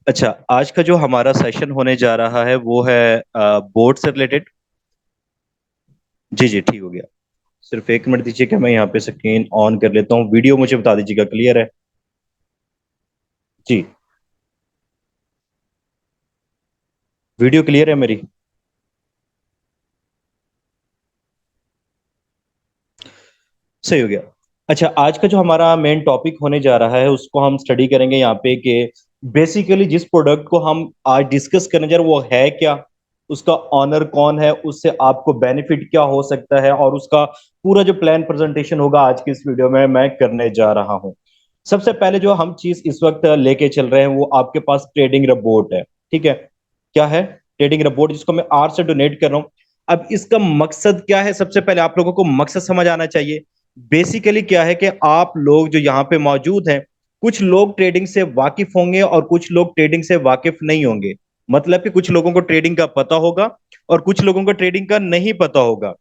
अच्छा, आज का जो हमारा सेशन होने जा रहा है वो है बोर्ड से रिलेटेड। जी जी, ठीक हो गया। सिर्फ एक मिनट दीजिए कि मैं यहाँ पे स्क्रीन ऑन कर लेता हूँ। वीडियो मुझे बता दीजिएगा, क्लियर है? जी। वीडियो क्लियर है मेरी? सही हो गया। अच्छा, आज का जो हमारा मेन टॉपिक होने जा रहा है उसको हम स्टडी करेंगे यहाँ पे कि बेसिकली जिस प्रोडक्ट को हम आज डिस्कस करने जा रहे हैं वो है क्या, उसका ऑनर कौन है, उससे आपको बेनिफिट क्या हो सकता है, और उसका पूरा जो प्लान प्रेजेंटेशन होगा आज की इस वीडियो में मैं करने जा रहा हूँ। सबसे पहले जो हम चीज इस वक्त लेके चल रहे हैं वो आपके पास ट्रेडिंग रिपोर्ट है। ठीक है, क्या है? ट्रेडिंग रिपोर्ट, जिसको मैं आर से डोनेट कर रहा हूँ। अब इसका मकसद क्या है? सबसे पहले आप लोगों को मकसद समझ आना चाहिए। बेसिकली क्या है कि आप लोग जो यहाँ पे मौजूद हैं, कुछ लोग ट्रेडिंग से वाकिफ होंगे और कुछ लोग ट्रेडिंग से वाकिफ नहीं होंगे। मतलब कि कुछ लोगों को ट्रेडिंग का पता होगा और कुछ लोगों को ट्रेडिंग का नहीं पता होगा।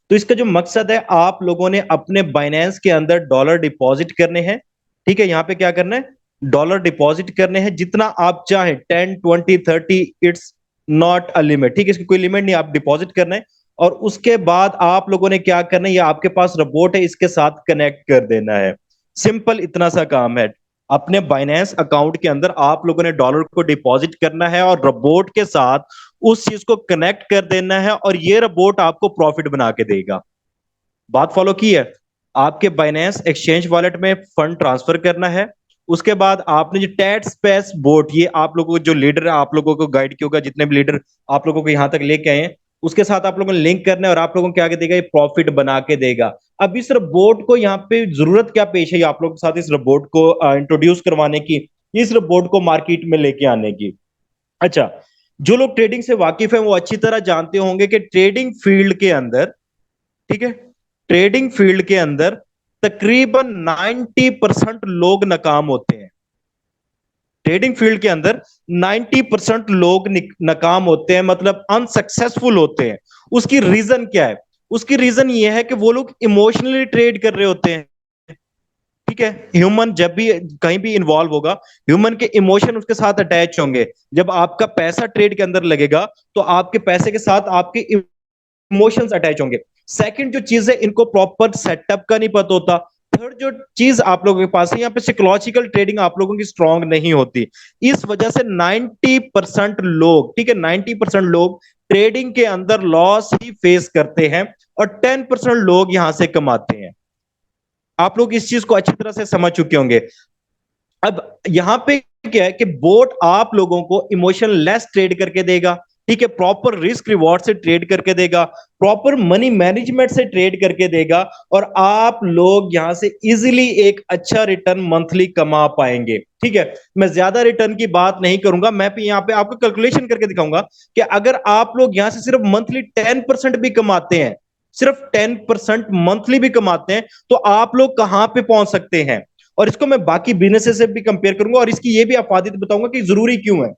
तो इसका जो मकसद है, आप लोगों ने अपने बाइनेंस के अंदर डॉलर डिपॉजिट करने हैं। ठीक है, यहाँ पे क्या करना है? डॉलर डिपॉजिट करने हैं, जितना आप चाहें, 10 20 30, इट्स नॉट अ लिमिट। ठीक है, इसकी कोई लिमिट नहीं, आप डिपॉजिट करना है। और उसके बाद आप लोगों ने क्या करना है, ये आपके पास रोबोट है, इसके साथ कनेक्ट कर देना है। सिंपल इतना सा काम है। अपने बाइनेंस अकाउंट के अंदर आप लोगों ने डॉलर को डिपॉजिट करना है और रोबोट के साथ उस चीज को कनेक्ट कर देना है, और ये रोबोट आपको प्रॉफिट बना के देगा। बात फॉलो की है? आपके बाइनेंस एक्सचेंज वॉलेट में फंड ट्रांसफर करना है। उसके बाद आपने जो टैट स्पेस बोट, ये आप लोगों को जो लीडर आप लोगों को गाइड किया होगा, जितने भी लीडर आप लोगों को यहां तक लेके आए हैं, उसके साथ आप लोगों ने लिंक करना है और आप लोगों को क्या देगा? ये प्रॉफिट बना के देगा। अब इस रोबोट को यहाँ पे जरूरत क्या पेश है आप लोगों के साथ इस रोबोट को इंट्रोड्यूस करवाने की, इस रोबोट को मार्केट में लेके आने की? अच्छा, जो लोग ट्रेडिंग से वाकिफ हैं वो अच्छी तरह जानते होंगे कि ट्रेडिंग फील्ड के अंदर, ठीक है, ट्रेडिंग फील्ड के अंदर तकरीबन 90% लोग नाकाम होते हैं। ट्रेडिंग फील्ड के अंदर 90% लोग नाकाम होते हैं, मतलब अनसक्सेसफुल होते हैं। उसकी रीजन क्या है? उसकी रीजन यह है कि वो लोग इमोशनली ट्रेड कर रहे होते हैं। ठीक है, ह्यूमन जब भी कहीं भी इन्वॉल्व होगा, ह्यूमन के इमोशन उसके साथ अटैच होंगे। जब आपका पैसा ट्रेड के अंदर लगेगा तो आपके पैसे के साथ आपके इमोशंस अटैच होंगे। सेकंड जो चीज है, इनको प्रॉपर सेटअप का नहीं पता होता। थर्ड जो चीज आप लोगों के पास है, यहाँ पे साइकोलॉजिकल ट्रेडिंग आप लोगों की स्ट्रांग नहीं होती। इस वजह से 90% लोग, ठीक है, 90% लोग ट्रेडिंग के अंदर लॉस ही फेस करते हैं और 10% लोग यहां से कमाते हैं। आप लोग इस चीज को अच्छी तरह से समझ चुके होंगे। अब यहां पे क्या है कि बोट आप लोगों को इमोशन लेस ट्रेड करके देगा। ठीक है, प्रॉपर रिस्क रिवॉर्ड से ट्रेड करके देगा, प्रॉपर मनी मैनेजमेंट से ट्रेड करके देगा, और आप लोग यहां से इजीली एक अच्छा रिटर्न मंथली कमा पाएंगे। ठीक है, मैं ज्यादा रिटर्न की बात नहीं करूंगा, मैं भी यहां पे आपको कैलकुलेशन करके दिखाऊंगा कि अगर आप लोग यहां से सिर्फ मंथली 10% भी कमाते हैं, सिर्फ 10% मंथली भी कमाते हैं, तो आप लोग कहां पे पहुंच सकते हैं। और इसको मैं बाकी बिजनेस से भी कंपेयर करूंगा और इसकी ये भी अफादियत बताऊंगा कि जरूरी क्यों है।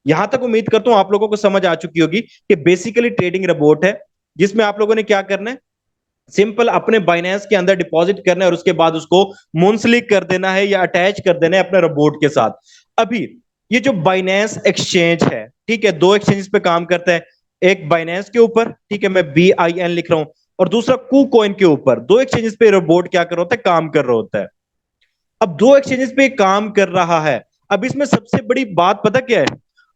यहां तक उम्मीद करता हूं आप लोगों को समझ आ चुकी होगी कि बेसिकली ट्रेडिंग रोबोट है, जिसमें आप लोगों ने क्या करना है? सिंपल अपने बाइनेंस के अंदर डिपॉजिट करना है और उसके बाद उसको मुंसलिक कर देना है या अटैच कर देना है अपने रोबोट के साथ। अभी ये जो बाइनेंस एक्सचेंज है, ठीक है, दो एक्सचेंज पे काम करता है। एक बाइनेंस के ऊपर, ठीक है, मैं BIN लिख रहा हूं, और दूसरा कू कॉइन के ऊपर। दो एक्सचेंजेस पे रोबोट क्या कर रहा होता है? काम कर रहा होता है। अब दो एक्सचेंजेस पे काम कर रहा है। अब इसमें सबसे बड़ी बात पता क्या है?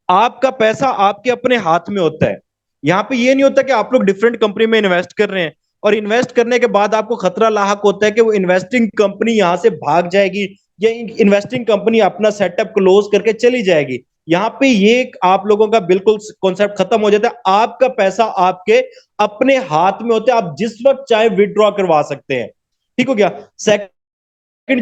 आपका पैसा आपके अपने हाथ में होता है। यहां पे ये नहीं होता कि आप लोग डिफरेंट कंपनी में इन्वेस्ट कर रहे हैं और इन्वेस्ट करने के बाद आपको खतरा लाहक होता है कि वो इन्वेस्टिंग कंपनी यहां से भाग जाएगी या इन्वेस्टिंग कंपनी अपना सेटअप क्लोज करके चली जाएगी। यहां पे ये आप लोगों का बिल्कुल कॉन्सेप्ट खत्म हो जाता है। आपका पैसा आपके अपने हाथ में होता है, आप जिस वक्त चाहे विड्रॉ करवा सकते हैं। ठीक हो गया? सेकंड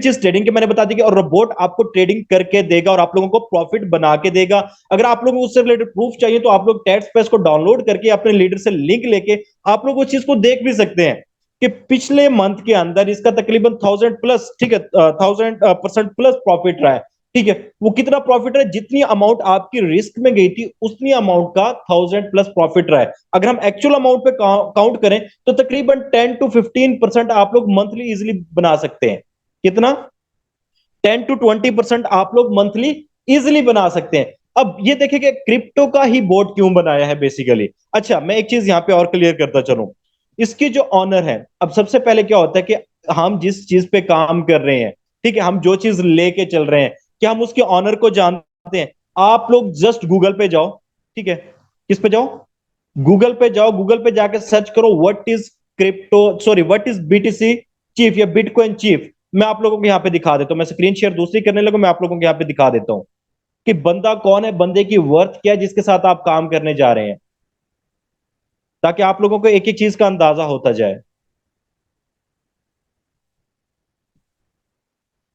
चीज ट्रेडिंग की मैंने बता दी कि और रोबोट आपको ट्रेडिंग करके देगा और आप लोगों को प्रॉफिट बना के देगा। अगर आप लोगों को उससे रिलेटेड प्रूफ चाहिए तो आप लोग टेस्ट पेस को डाउनलोड करके अपने लीडर से लिंक लेके आप लोग उस चीज को देख भी सकते हैं कि पिछले मंथ के अंदर इसका तकरीबन 1000 प्लस, ठीक है, 1000% प्लस प्रॉफिट रहा है। ठीक है, वो कितना प्रॉफिट है? जितनी अमाउंट आपकी रिस्क में गई थी उतनी अमाउंट का 1000 प्लस प्रॉफिट रहा है। अगर हम एक्चुअल अमाउंट पे काउंट करें तो तकरीबन 10 to 15% आप लोग मंथली इजिली बना सकते हैं। कितना? 10 to 20% आप लोग मंथली इजिली बना सकते हैं। अब ये देखिए कि क्रिप्टो का ही बोर्ड क्यों बनाया है बेसिकली। अच्छा, मैं एक चीज यहाँ पे और क्लियर करता चलूं। इसके जो ऑनर है, अब सबसे पहले क्या होता है कि हम जिस चीज पे काम कर रहे हैं, ठीक है, हम जो चीज लेके चल रहे हैं, क्या हम उसके ऑनर को जानते हैं? आप लोग जस्ट गूगल पे जाओ, ठीक है, किस पे जाओ, गूगल पे जाओ, गूगल पे जाके सर्च करो what is crypto, sorry what is BTC chief या बिटकॉइन चीफ। मैं आप लोगों को यहाँ पे दिखा देता हूँ, मैं स्क्रीन शेयर दूसरी करने लगा, मैं आप लोगों को यहाँ पे दिखा देता हूँ कि बंदा कौन है, बंदे की वर्थ क्या है जिसके साथ आप काम करने जा रहे हैं, ताकि आप लोगों को एक एक चीज का अंदाजा होता जाए।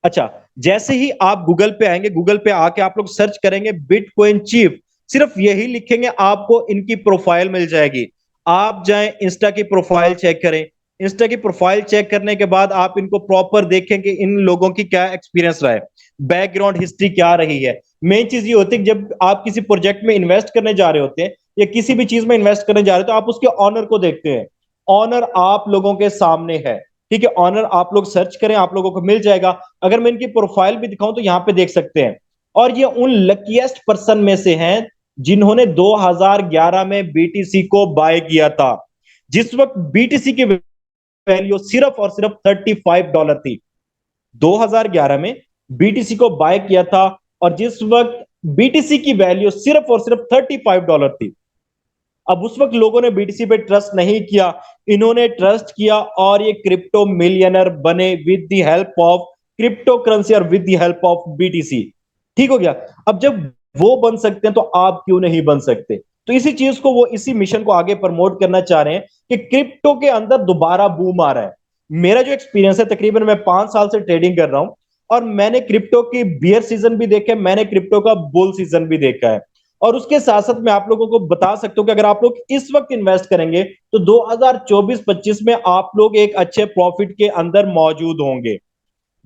अच्छा, जैसे ही आप गूगल पे आएंगे, गूगल पे आके आप लोग सर्च करेंगे बिटकॉइन चीफ, सिर्फ यही लिखेंगे आपको इनकी प्रोफाइल मिल जाएगी। आप जाएं इंस्टा की प्रोफाइल चेक करें। इंस्टा की प्रोफाइल चेक करने के बाद आप इनको प्रॉपर देखें कि इन लोगों की क्या एक्सपीरियंस रहा है, बैकग्राउंड हिस्ट्री क्या रही है। मेन चीज ये होती है कि जब आप किसी प्रोजेक्ट में इन्वेस्ट करने जा रहे होते हैं या किसी भी चीज में इन्वेस्ट करने जा रहे हो, तो आप उसके ऑनर को देखते हैं। ऑनर आप लोगों के सामने है, ठीक है, ऑनर आप लोग सर्च करें, आप लोगों को मिल जाएगा। अगर मैं इनकी प्रोफाइल भी दिखाऊं तो यहां पे देख सकते हैं। और ये उन लकीएस्ट पर्सन में से हैं जिन्होंने 2011 में बीटीसी को बाय किया था, जिस वक्त बीटीसी की वैल्यू सिर्फ और सिर्फ $35 थी। 2011 में बीटीसी को बाय किया था, और जिस वक्त बीटीसी की वैल्यू सिर्फ और सिर्फ $35 थी। अब उस वक्त लोगों ने बीटीसी पे ट्रस्ट नहीं किया, इन्होंने ट्रस्ट किया और ये क्रिप्टो मिलियनर बने with the help of crypto currency और with the help of BTC. ठीक हो गया। अब जब वो बन सकते हैं तो आप क्यों नहीं बन सकते? तो इसी चीज को वो, इसी मिशन को आगे प्रमोट करना चाह रहे हैं कि क्रिप्टो के अंदर दोबारा बूम आ रहा है। मेरा जो एक्सपीरियंस है, तकरीबन मैं 5 साल से ट्रेडिंग कर रहा हूं, और मैंने क्रिप्टो की बियर सीजन भी देखा है, मैंने क्रिप्टो का बुल सीजन भी देखा है। और उसके साथ साथ मैं आप लोगों को बता सकता हूं कि अगर आप लोग इस वक्त इन्वेस्ट करेंगे तो 2024-25 में आप लोग एक अच्छे प्रॉफिट के अंदर मौजूद होंगे।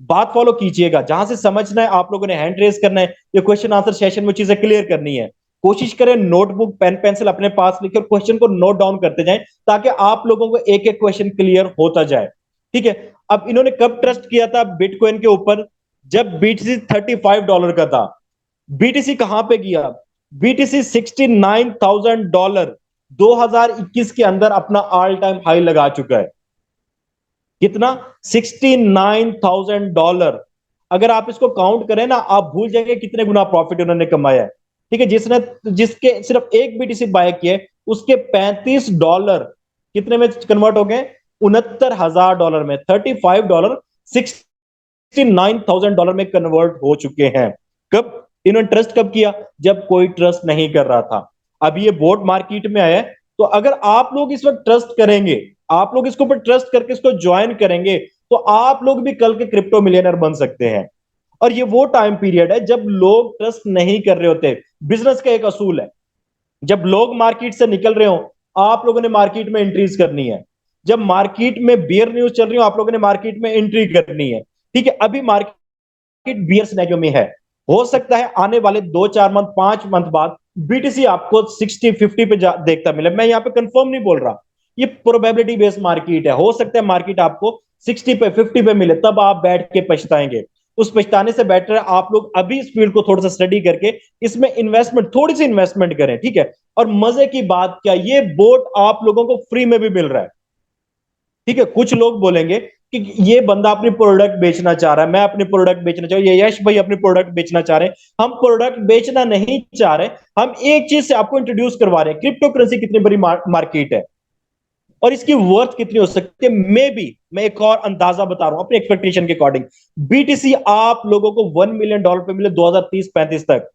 बात फॉलो कीजिएगा, जहां से समझना है आप लोगों ने हैंड रेस करना है, ये क्वेश्चन आंसर सेशन में चीजें क्लियर करनी है। कोशिश करें नोटबुक पेन पेंसिल अपने पास लेकर क्वेश्चन को नोट डाउन करते जाएं, ताकि आप लोगों को एक एक क्वेश्चन क्लियर होता जाए। ठीक है। अब इन्होंने कब ट्रस्ट किया था बिटकॉइन के ऊपर? जब बीटीसी $35 का था। बीटीसी कहां पे गया? बीटीसी $69,000 2021 के अंदर अपना ऑल टाइम हाई लगा चुका है। कितना? $69,000। अगर आप इसको काउंट करें ना, आप भूल जाएंगे कितने गुना प्रॉफिट उन्होंने कमाया है। ठीक है, जिसने, जिसके सिर्फ एक बीटीसी बाय किए, उसके $35 कितने में कन्वर्ट हो गए? $69,000 में। $35 $69,000 में कन्वर्ट हो चुके हैं। कब? इन्होंने ट्रस्ट कब किया? जब कोई ट्रस्ट नहीं कर रहा था। अब ये बोट मार्केट में आया है, तो अगर आप लोग इस वक्त ट्रस्ट करेंगे, आप लोग इसके ऊपर ट्रस्ट करके इसको ज्वाइन करेंगे, तो आप लोग भी कल के क्रिप्टो मिलियनर बन सकते हैं। और ये वो टाइम पीरियड है जब लोग ट्रस्ट नहीं कर रहे होते। बिजनेस का एक असूल है, जब लोग मार्केट से निकल रहे हो, आप लोगों ने मार्केट में एंट्रीज करनी है। जब मार्केट में बियर न्यूज चल रही हो, आप लोगों ने मार्केट में एंट्री करनी है। ठीक है, अभी मार्केट बियर सिनेरियो में है। हो सकता है आने वाले 2-4 मंथ, 5 मंथ बाद बीटीसी आपको 60-50 पे देखता मिले। मैं यहाँ पे कंफर्म नहीं बोल रहा, ये प्रोबेबिलिटी बेस्ड मार्केट है। हो सकता है मार्केट आपको 60 पे, 50 पे मिले, तब आप बैठ के पछताएंगे। उस पछताने से बेटर है आप लोग अभी इस फील्ड को थोड़ा सा स्टडी करके इसमें इन्वेस्टमेंट, थोड़ी सी इन्वेस्टमेंट करें। ठीक है। और मजे की बात क्या, ये बोट आप लोगों को फ्री में भी मिल रहा है। ठीक है, कुछ लोग बोलेंगे कि ये बंदा अपनी प्रोडक्ट बेचना चाह रहा है, मैं अपनी प्रोडक्ट बेचना चाह रहा हूं, ये यश भाई अपनी प्रोडक्ट बेचना चाह रहे हैं। हम प्रोडक्ट बेचना नहीं चाह रहे, हम एक चीज से आपको इंट्रोड्यूस करवा रहे हैं, क्रिप्टो करेंसी कितनी बड़ी मार्केट है और इसकी वर्थ कितनी हो सकती है। मे बी मैं एक और अंदाजा बता रहा हूं अपने एक्सपेक्टेशन के अकॉर्डिंग, बीटीसी आप लोगों को $1 मिलियन पे मिले 2030-35 तक।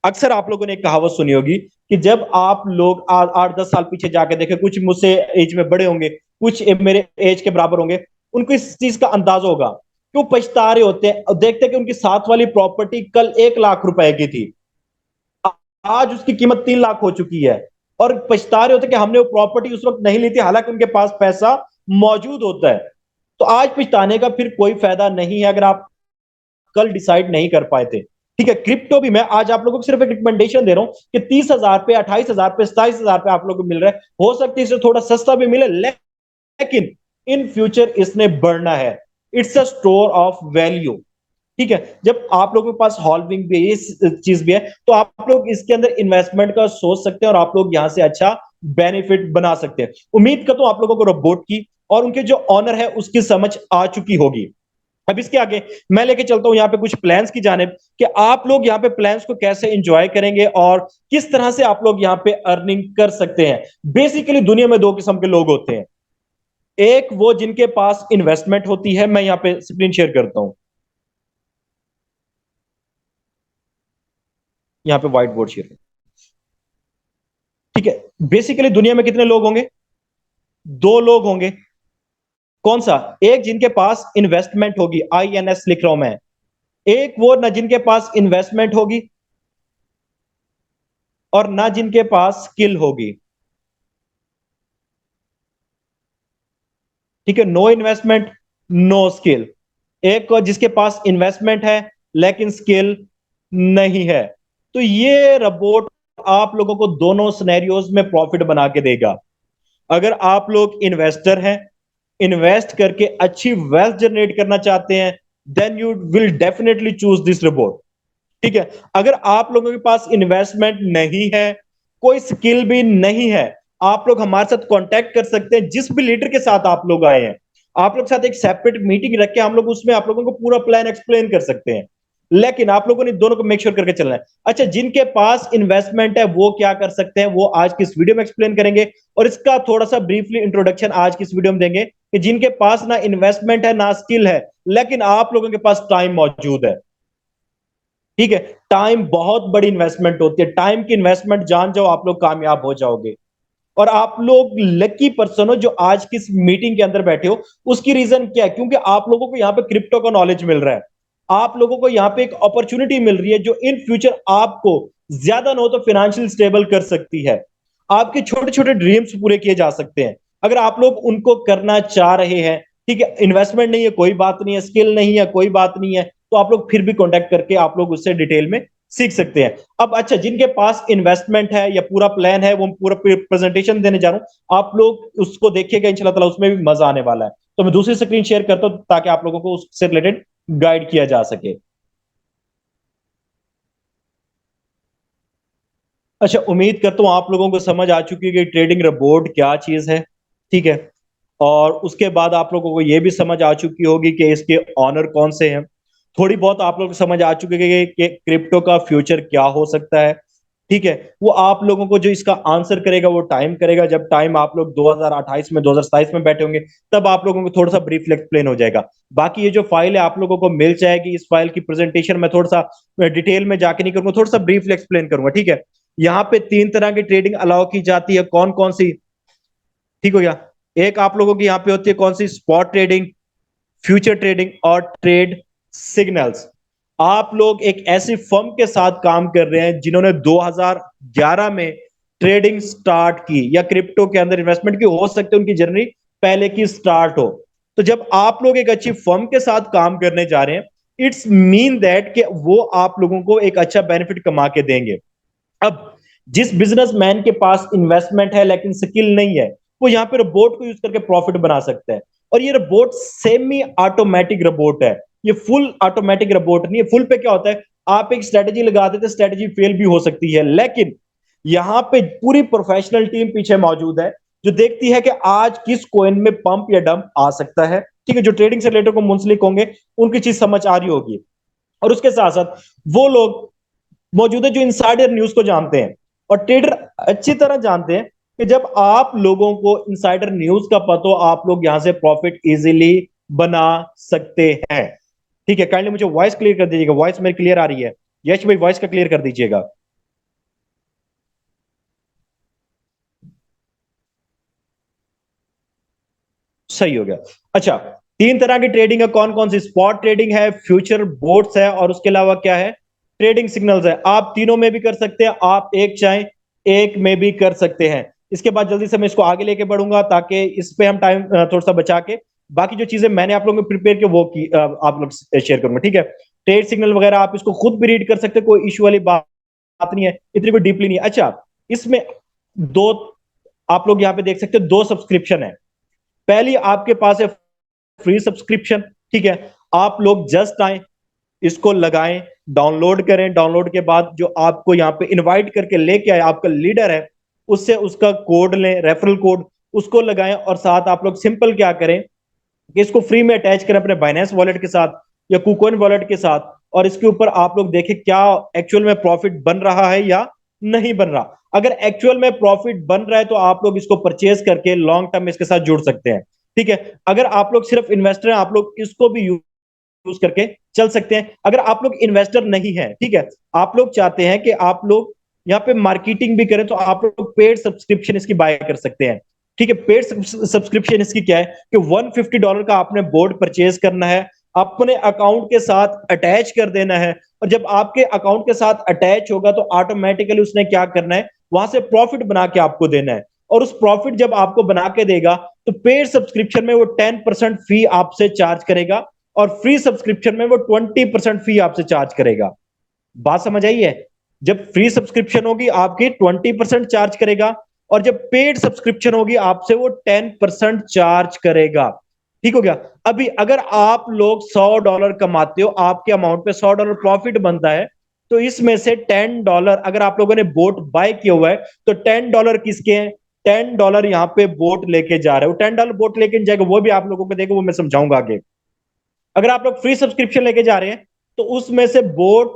अक्सर आप लोगों ने एक कहावत सुनी होगी कि जब आप लोग 8-10 साल पीछे जाके देखें, कुछ मुझसे एज में बड़े होंगे, कुछ मेरे एज के बराबर होंगे, उनको इस चीज का अंदाजा होगा कि वो पछता रहे होते हैं और देखते हैं कि उनकी साथ वाली प्रॉपर्टी कल 1 लाख रुपए की थी, आज उसकी कीमत 3 लाख हो चुकी है। और पछता रहे होते कि हमने वो प्रॉपर्टी उस वक्त नहीं ली थी, हालांकि उनके पास पैसा मौजूद होता है। तो आज पछताने का फिर कोई फायदा नहीं है अगर आप कल डिसाइड नहीं कर पाए थे। ठीक है, क्रिप्टो भी मैं आज आप लोगों को सिर्फ एक रिकमेंडेशन दे रहा हूं कि 30,000 पे, 28,000 पे, 27,000 पे आप लोगों को मिल रहा है। हो सकता है इसे थोड़ा सस्ता भी मिले, लेकिन इन फ्यूचर इसने बढ़ना है। It's a store of value. ठीक है, जब आप लोगों के पास हॉल्विंग भी है, ये चीज भी है, तो आप लोग इसके अंदर इन्वेस्टमेंट का सोच सकते हैं और आप लोग यहां से अच्छा बेनिफिट बना सकते हैं। उम्मीद करता हूं आप लोगों को रोबोट की और उनके जो ऑनर है उसकी समझ आ चुकी होगी। अब इसके आगे मैं लेके चलता हूं यहाँ पे कुछ प्लान्स की जानिब कि आप लोग यहाँ पे प्लान्स को कैसे एंजॉय करेंगे और किस तरह से आप लोग यहाँ पे अर्निंग कर सकते हैं। बेसिकली दुनिया में दो किस्म के लोग होते हैं, एक वो जिनके पास इन्वेस्टमेंट होती है, मैं यहाँ पे स्क्रीन शेयर करता हूं, यहाँ पे व्हाइट बोर्ड शेयर, ठीक है। बेसिकली दुनिया में कितने लोग होंगे? दो लोग होंगे। कौन सा? एक जिनके पास इन्वेस्टमेंट होगी, INS लिख रहा हूं मैं। एक वो ना जिनके पास इन्वेस्टमेंट होगी और ना जिनके पास स्किल होगी। ठीक है, नो इन्वेस्टमेंट, नो स्किल। एक को जिसके पास इन्वेस्टमेंट है लेकिन स्किल नहीं है। तो ये रोबोट आप लोगों को दोनों सिनेरियोज में प्रॉफिट बना के देगा। अगर आप लोग इन्वेस्टर हैं, इन्वेस्ट करके अच्छी वेल्थ जनरेट करना चाहते हैं, then you will definitely choose this robot. ठीक है, अगर आप लोगों के पास इन्वेस्टमेंट नहीं है, कोई स्किल भी नहीं है, आप लोग हमारे साथ कांटेक्ट कर सकते हैं। जिस भी लीडर के साथ आप लोग आए हैं, आप लोग के साथ एक सेपरेट मीटिंग रख के हम लोग उसमें आप लोगों को पूरा प्लान एक्सप्लेन कर सकते हैं। लेकिन आप लोगों ने दोनों को मेक श्योर करके चलना है। अच्छा, जिनके पास इन्वेस्टमेंट है वो क्या कर सकते हैं, वो आज की इस वीडियो में एक्सप्लेन करेंगे और इसका थोड़ा सा ब्रीफली इंट्रोडक्शन आज की इस वीडियो में देंगे कि जिनके पास ना इन्वेस्टमेंट है ना स्किल है, लेकिन आप लोगों के पास टाइम मौजूद है। ठीक है, टाइम बहुत बड़ी इन्वेस्टमेंट होती है, टाइम की इन्वेस्टमेंट जान जाओ आप लोग कामयाब हो जाओगे। और आप लोग लकी पर्सन हो जो आज की इस मीटिंग के अंदर बैठे हो। उसकी रीजन क्या है? क्योंकि आप लोगों को यहाँ पे क्रिप्टो का नॉलेज मिल रहा है, आप लोगों को यहाँ पे एक अपॉर्चुनिटी मिल रही है जो इन फ्यूचर आपको ज्यादा ना हो तो फाइनेंशियल स्टेबल कर सकती है। आपके छोटे छोटे ड्रीम्स पूरे किए जा सकते हैं अगर आप लोग उनको करना चाह रहे हैं। ठीक है, इन्वेस्टमेंट नहीं है कोई बात नहीं है, स्किल नहीं है कोई बात नहीं है, तो आप लोग फिर भी कांटेक्ट करके आप लोग उससे डिटेल में सीख सकते हैं। अब अच्छा, जिनके पास इन्वेस्टमेंट है या पूरा प्लान है, वो पूरा प्रेजेंटेशन देने जा रहा हूं, आप लोग उसको देखिएगा, इंशाल्लाह ताला उसमें भी मजा आने वाला है। तो मैं दूसरी स्क्रीन शेयर करता हूं ताकि आप लोगों को उससे रिलेटेड गाइड किया जा सके। अच्छा, उम्मीद करता हूं आप लोगों को समझ आ चुकी है कि ट्रेडिंग रोबोट क्या चीज है। ठीक है, और उसके बाद आप लोगों को यह भी समझ आ चुकी होगी कि इसके ऑनर कौन से हैं। थोड़ी बहुत आप लोग को समझ आ चुकी है कि क्रिप्टो का फ्यूचर क्या हो सकता है। ठीक है, वो आप लोगों को जो इसका आंसर करेगा वो टाइम करेगा, जब टाइम आप लोग 2028 में 2027 में बैठे होंगे, तब आप लोगों को थोड़ा सा ब्रीफ एक्सप्लेन हो जाएगा। बाकी ये जो फाइल है आप लोगों को मिल जाएगी। इस फाइल की प्रेजेंटेशन मैं थोड़ा सा डिटेल में जाके नहीं करूंगा, थोड़ा सा ब्रीफली एक्सप्लेन करूंगा। ठीक है, यहाँ पे तीन तरह की ट्रेडिंग अलाउ की जाती है, कौन कौन सी? ठीक हो गया। एक आप लोगों की यहाँ पे होती है कौन सी? स्पॉट ट्रेडिंग, फ्यूचर ट्रेडिंग और ट्रेड सिग्नल्स। आप लोग एक ऐसी फर्म के साथ काम कर रहे हैं जिन्होंने 2011 में ट्रेडिंग स्टार्ट की या क्रिप्टो के अंदर इन्वेस्टमेंट की, हो सकते हैं उनकी जर्नी पहले की स्टार्ट हो। तो जब आप लोग एक अच्छी फर्म के साथ काम करने जा रहे हैं, इट्स मीन दैट कि वो आप लोगों को एक अच्छा बेनिफिट कमा के देंगे। अब जिस बिजनेसमैन के पास इन्वेस्टमेंट है लेकिन स्किल नहीं है, वो यहाँ पे रोबोट को यूज करके प्रॉफिट बना सकता है। और ये रोबोट सेमी ऑटोमेटिक रोबोट है, ये फुल ऑटोमेटिक रोबोट नहीं है। फुल पे क्या होता है, आप एक स्ट्रेटेजी लगा देते, स्ट्रेटेजी फेल भी हो सकती है, लेकिन यहाँ पे पूरी प्रोफेशनल टीम पीछे मौजूद है जो देखती है कि आज किस कॉइन में पंप या डंप आ सकता है। ठीक है, जो ट्रेडिंग से रिलेटेड को मुंसलिक होंगे उनकी चीज समझ आ रही होगी। और उसके साथ साथ वो लोग मौजूद है जो इनसाइडर न्यूज को जानते हैं। और ट्रेडर अच्छी तरह जानते हैं कि जब आप लोगों को इनसाइडर न्यूज का पता हो, आप लोग यहां से प्रॉफिट इजीली बना सकते हैं। ठीक है, काइंडली मुझे वॉइस क्लियर कर दीजिएगा, वॉइस मेरी क्लियर आ रही है? यश भाई वॉइस का क्लियर कर दीजिएगा। सही हो गया। अच्छा, तीन तरह की ट्रेडिंग है, कौन कौन सी? स्पॉट ट्रेडिंग है, फ्यूचर बोट्स है, और उसके अलावा क्या है? ट्रेडिंग सिग्नल्स है। आप तीनों में भी कर सकते हैं, आप एक चाहे एक में भी कर सकते हैं। इसके बाद जल्दी से मैं इसको आगे लेके बढ़ूंगा ताकि इस पे हम टाइम थोड़ा सा बचा के बाकी जो चीजें मैंने आप लोगों को प्रिपेयर की वो की आप लोग शेयर करूंगा। ठीक है, ट्रेड सिग्नल वगैरह आप इसको खुद भी रीड कर सकते हैं, कोई इशू वाली बात नहीं है, इतनी कोई डीपली नहीं है। अच्छा, इसमें दो आप लोग यहाँ पे देख सकते हैं, दो सब्सक्रिप्शन है। पहली आपके पास है फ्री सब्सक्रिप्शन। ठीक है, आप लोग जस्ट आए, इसको लगाएं, डाउनलोड करें। डाउनलोड के बाद जो आपको यहाँ पे इनवाइट करके लेके आए आपका लीडर है, उससे उसका कोड लें, रेफरल कोड, उसको लगाएं। और साथ आप लोग सिंपल क्या करें कि इसको फ्री में अटैच करें अपने बाइनेंस वॉलेट के साथ या कुकोइन वॉलेट के साथ, और इसके ऊपर आप लोग देखें क्या एक्चुअल में प्रॉफिट बन रहा है या नहीं बन रहा। अगर एक्चुअल में प्रॉफिट बन रहा है तो आप लोग इसको परचेज करके लॉन्ग टर्म इसके साथ जुड़ सकते हैं। ठीक है, अगर आप लोग सिर्फ इन्वेस्टर हैं, आप लोग इसको भी यूज करके चल सकते हैं। अगर आप लोग इन्वेस्टर नहीं है, ठीक है, आप लोग चाहते हैं कि आप लोग यहाँ पे मार्केटिंग भी करें, तो आप लोग पेड सब्सक्रिप्शन इसकी बाय कर सकते हैं। ठीक है, पेड सब्सक्रिप्शन इसकी क्या है कि $150 का आपने बोर्ड परचेज करना है, अपने अकाउंट के साथ अटैच कर देना है, और जब आपके अकाउंट के साथ अटैच होगा तो ऑटोमेटिकली उसने क्या करना है, वहां से प्रॉफिट बना के आपको देना है। और उस प्रॉफिट जब आपको बना के देगा तो पेड सब्सक्रिप्शन में वो 10% फी आपसे चार्ज करेगा, और फ्री सब्सक्रिप्शन में वो 20% फी आपसे चार्ज करेगा। बात समझ आई है? जब फ्री सब्सक्रिप्शन होगी आपकी 20% चार्ज करेगा, और जब पेड सब्सक्रिप्शन होगी आपसे वो 10% चार्ज करेगा। ठीक हो गया? अभी अगर आप लोग $100 कमाते हो, आपके अमाउंट पे $100 प्रॉफिट बनता है, तो इसमें से $10 अगर आप लोगों ने बोट बाय किया हुआ है तो $10 किसके हैं? $10 यहाँ पे बोट लेके जा रहे हो। $10 बोट लेके जाएगा, वो भी आप लोगों को देगा, वो मैं समझाऊंगा आगे। अगर आप लोग फ्री सब्सक्रिप्शन लेके जा रहे हैं तो उसमें से बोर्ड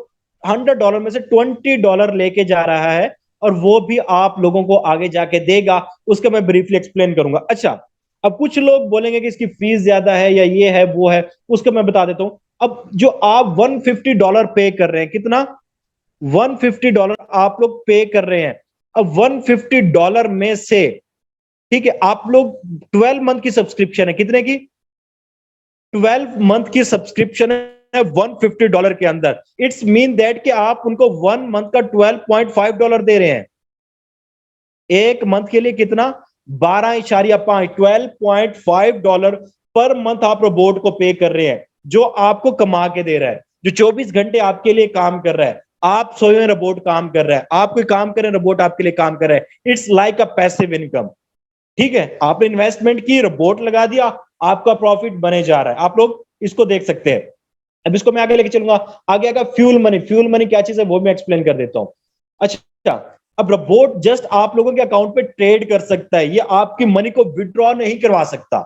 $100 में से $20 लेके जा रहा है, और वो भी आप लोगों को आगे जाके देगा। उसका मैं ब्रीफली एक्सप्लेन करूंगा। अच्छा, अब कुछ लोग बोलेंगे कि इसकी फीस ज्यादा है या ये है वो है, उसका मैं बता देता हूं। अब जो आप $150 पे कर रहे हैं, कितना? $150 आप लोग पे कर रहे हैं। अब $150 में से, ठीक है, आप लोग 12 मंथ की सब्सक्रिप्शन है, कितने की? 12 मंथ की सब्सक्रिप्शन है $150 के अंदर। इट्स मीन दैट कि आप उनको 1 मंथ का $12.5 दे रहे हैं। एक मंथ के लिए कितना? 12.5, $12.5 पर मंथ आप रोबोट को पे कर रहे हैं, जो आपको कमा के दे रहा है, जो 24 घंटे आपके लिए काम कर रहा है। आप सोए हुए रोबोट काम कर रहा है, आप कोई काम कर रहे हैं, रोबोट आपके लिए काम कर रहा है। It's like a passive income. ठीक है, आपने इन्वेस्टमेंट की, रोबोट लगा दिया, आपका प्रॉफिट बने जा रहा है। आप लोग इसको देख सकते हैं। अब इसको मैं आगे लेके चलूंगा। आगे आगे फ्यूल मनी। फ्यूल मनी क्या चीज है वो मैं एक्सप्लेन कर देता हूं। अच्छा, अब रोबोट जस्ट आप लोगों के अकाउंट पे ट्रेड कर सकता है, ये आपकी मनी को विड्रॉ नहीं करवा सकता।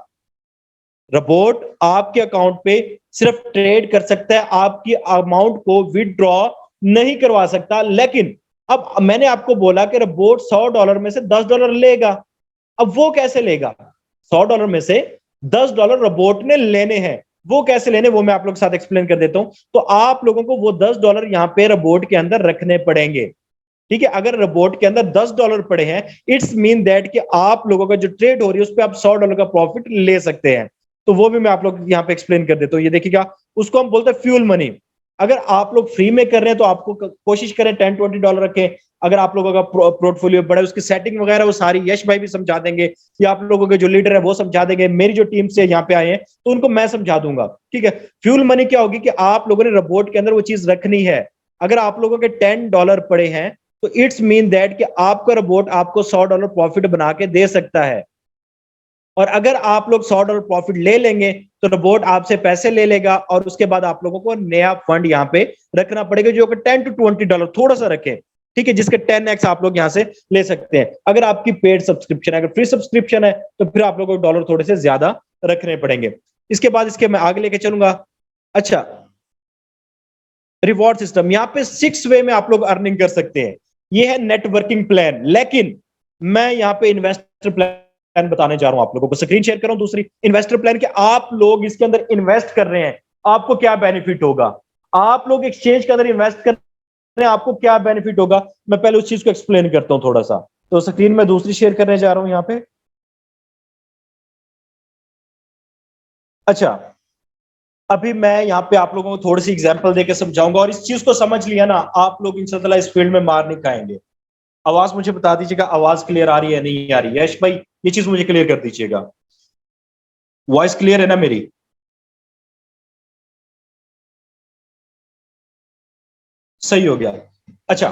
रोबोट आपके अकाउंट पे सिर्फ ट्रेड कर सकता है, आपकी अमाउंट को विड्रॉ नहीं करवा सकता। लेकिन अब मैंने आपको बोला कि रोबोट $100 में से $10 लेगा। अब वो कैसे लेगा? $100 में से $10 रोबोट ने लेने हैं। वो कैसे लेने, वो मैं आप लोग के साथ एक्सप्लेन कर देता हूं। तो आप लोगों को वो $10 यहाँ पे रोबोट के अंदर रखने पड़ेंगे। ठीक है, अगर रोबोट के अंदर $10 पड़े हैं, इट्स मीन दैट कि आप लोगों का जो ट्रेड हो रही है उस पर आप $100 का प्रॉफिट ले सकते हैं। तो वो भी मैं आप लोग यहाँ पे एक्सप्लेन कर देता हूँ। ये देखिएगा, उसको हम बोलते हैं फ्यूल मनी। अगर आप लोग फ्री में कर रहे हैं तो आपको कोशिश करें $10-20 रखें। अगर आप लोगों का पोर्टफोलियो बड़ा है, उसकी सेटिंग वगैरह वो सारी यश भाई भी समझा देंगे, या आप लोगों के जो लीडर है वो समझा देंगे। मेरी जो टीम से यहाँ पे आए हैं तो उनको मैं समझा दूंगा। ठीक है, फ्यूल मनी क्या होगी कि आप लोगों ने रोबोट के अंदर वो चीज रखनी है। अगर आप लोगों के $10 पड़े हैं तो इट्स मीन दैट कि आपका रोबोट आपको $100 प्रॉफिट बना के दे सकता है। और अगर आप लोग $100 प्रॉफिट ले लेंगे तो रोबोट आपसे पैसे ले लेगा, और उसके बाद आप लोगों को नया फंड यहाँ पे रखना पड़ेगा, जो कि $10 to $20 थोड़ा सा रखे। ठीक है, जिसके 10x आप लोग यहाँ से ले सकते हैं। अगर आपकी पेड सब्सक्रिप्शन है, अगर फ्री सब्सक्रिप्शन है तो फिर आप लोगों को डॉलर थोड़े से ज्यादा रखने पड़ेंगे। इसके बाद इसके मैं आगे लेके चलूंगा। अच्छा, रिवॉर्ड सिस्टम, यहाँ पे 6 वे में आप लोग अर्निंग कर सकते हैं। ये है नेटवर्किंग प्लान, लेकिन मैं यहाँ पे इन्वेस्टर प्लान बताने जा रहा हूं आप लोगों को। स्क्रीन शेयर कर रहा हूं दूसरी। इन्वेस्टर प्लान के आप लोग इसके अंदर इन्वेस्ट कर रहे हैं, आपको क्या बेनिफिट होगा? आप लोग एक्सचेंज के अंदर इन्वेस्ट कर रहे हैं, आपको क्या बेनिफिट होगा? मैं पहले उस चीज को एक्सप्लेन करता हूं थोड़ा सा। तो स्क्रीन में दूसरी शेयर करने जा रहा हूं यहाँ पे। अच्छा, अभी मैं यहाँ पे आप लोगों को थोड़ी सी एग्जांपल देके समझाऊंगा, और इस चीज को समझ लिया ना, आप लोग इंशाल्लाह इस फील्ड में मार नहीं खाएंगे। आवाज मुझे बता दीजिएगा, आवाज क्लियर आ रही है नहीं आ रही है? यश भाई, ये चीज मुझे क्लियर कर दीजिएगा। वॉइस क्लियर है ना मेरी? सही हो गया। अच्छा,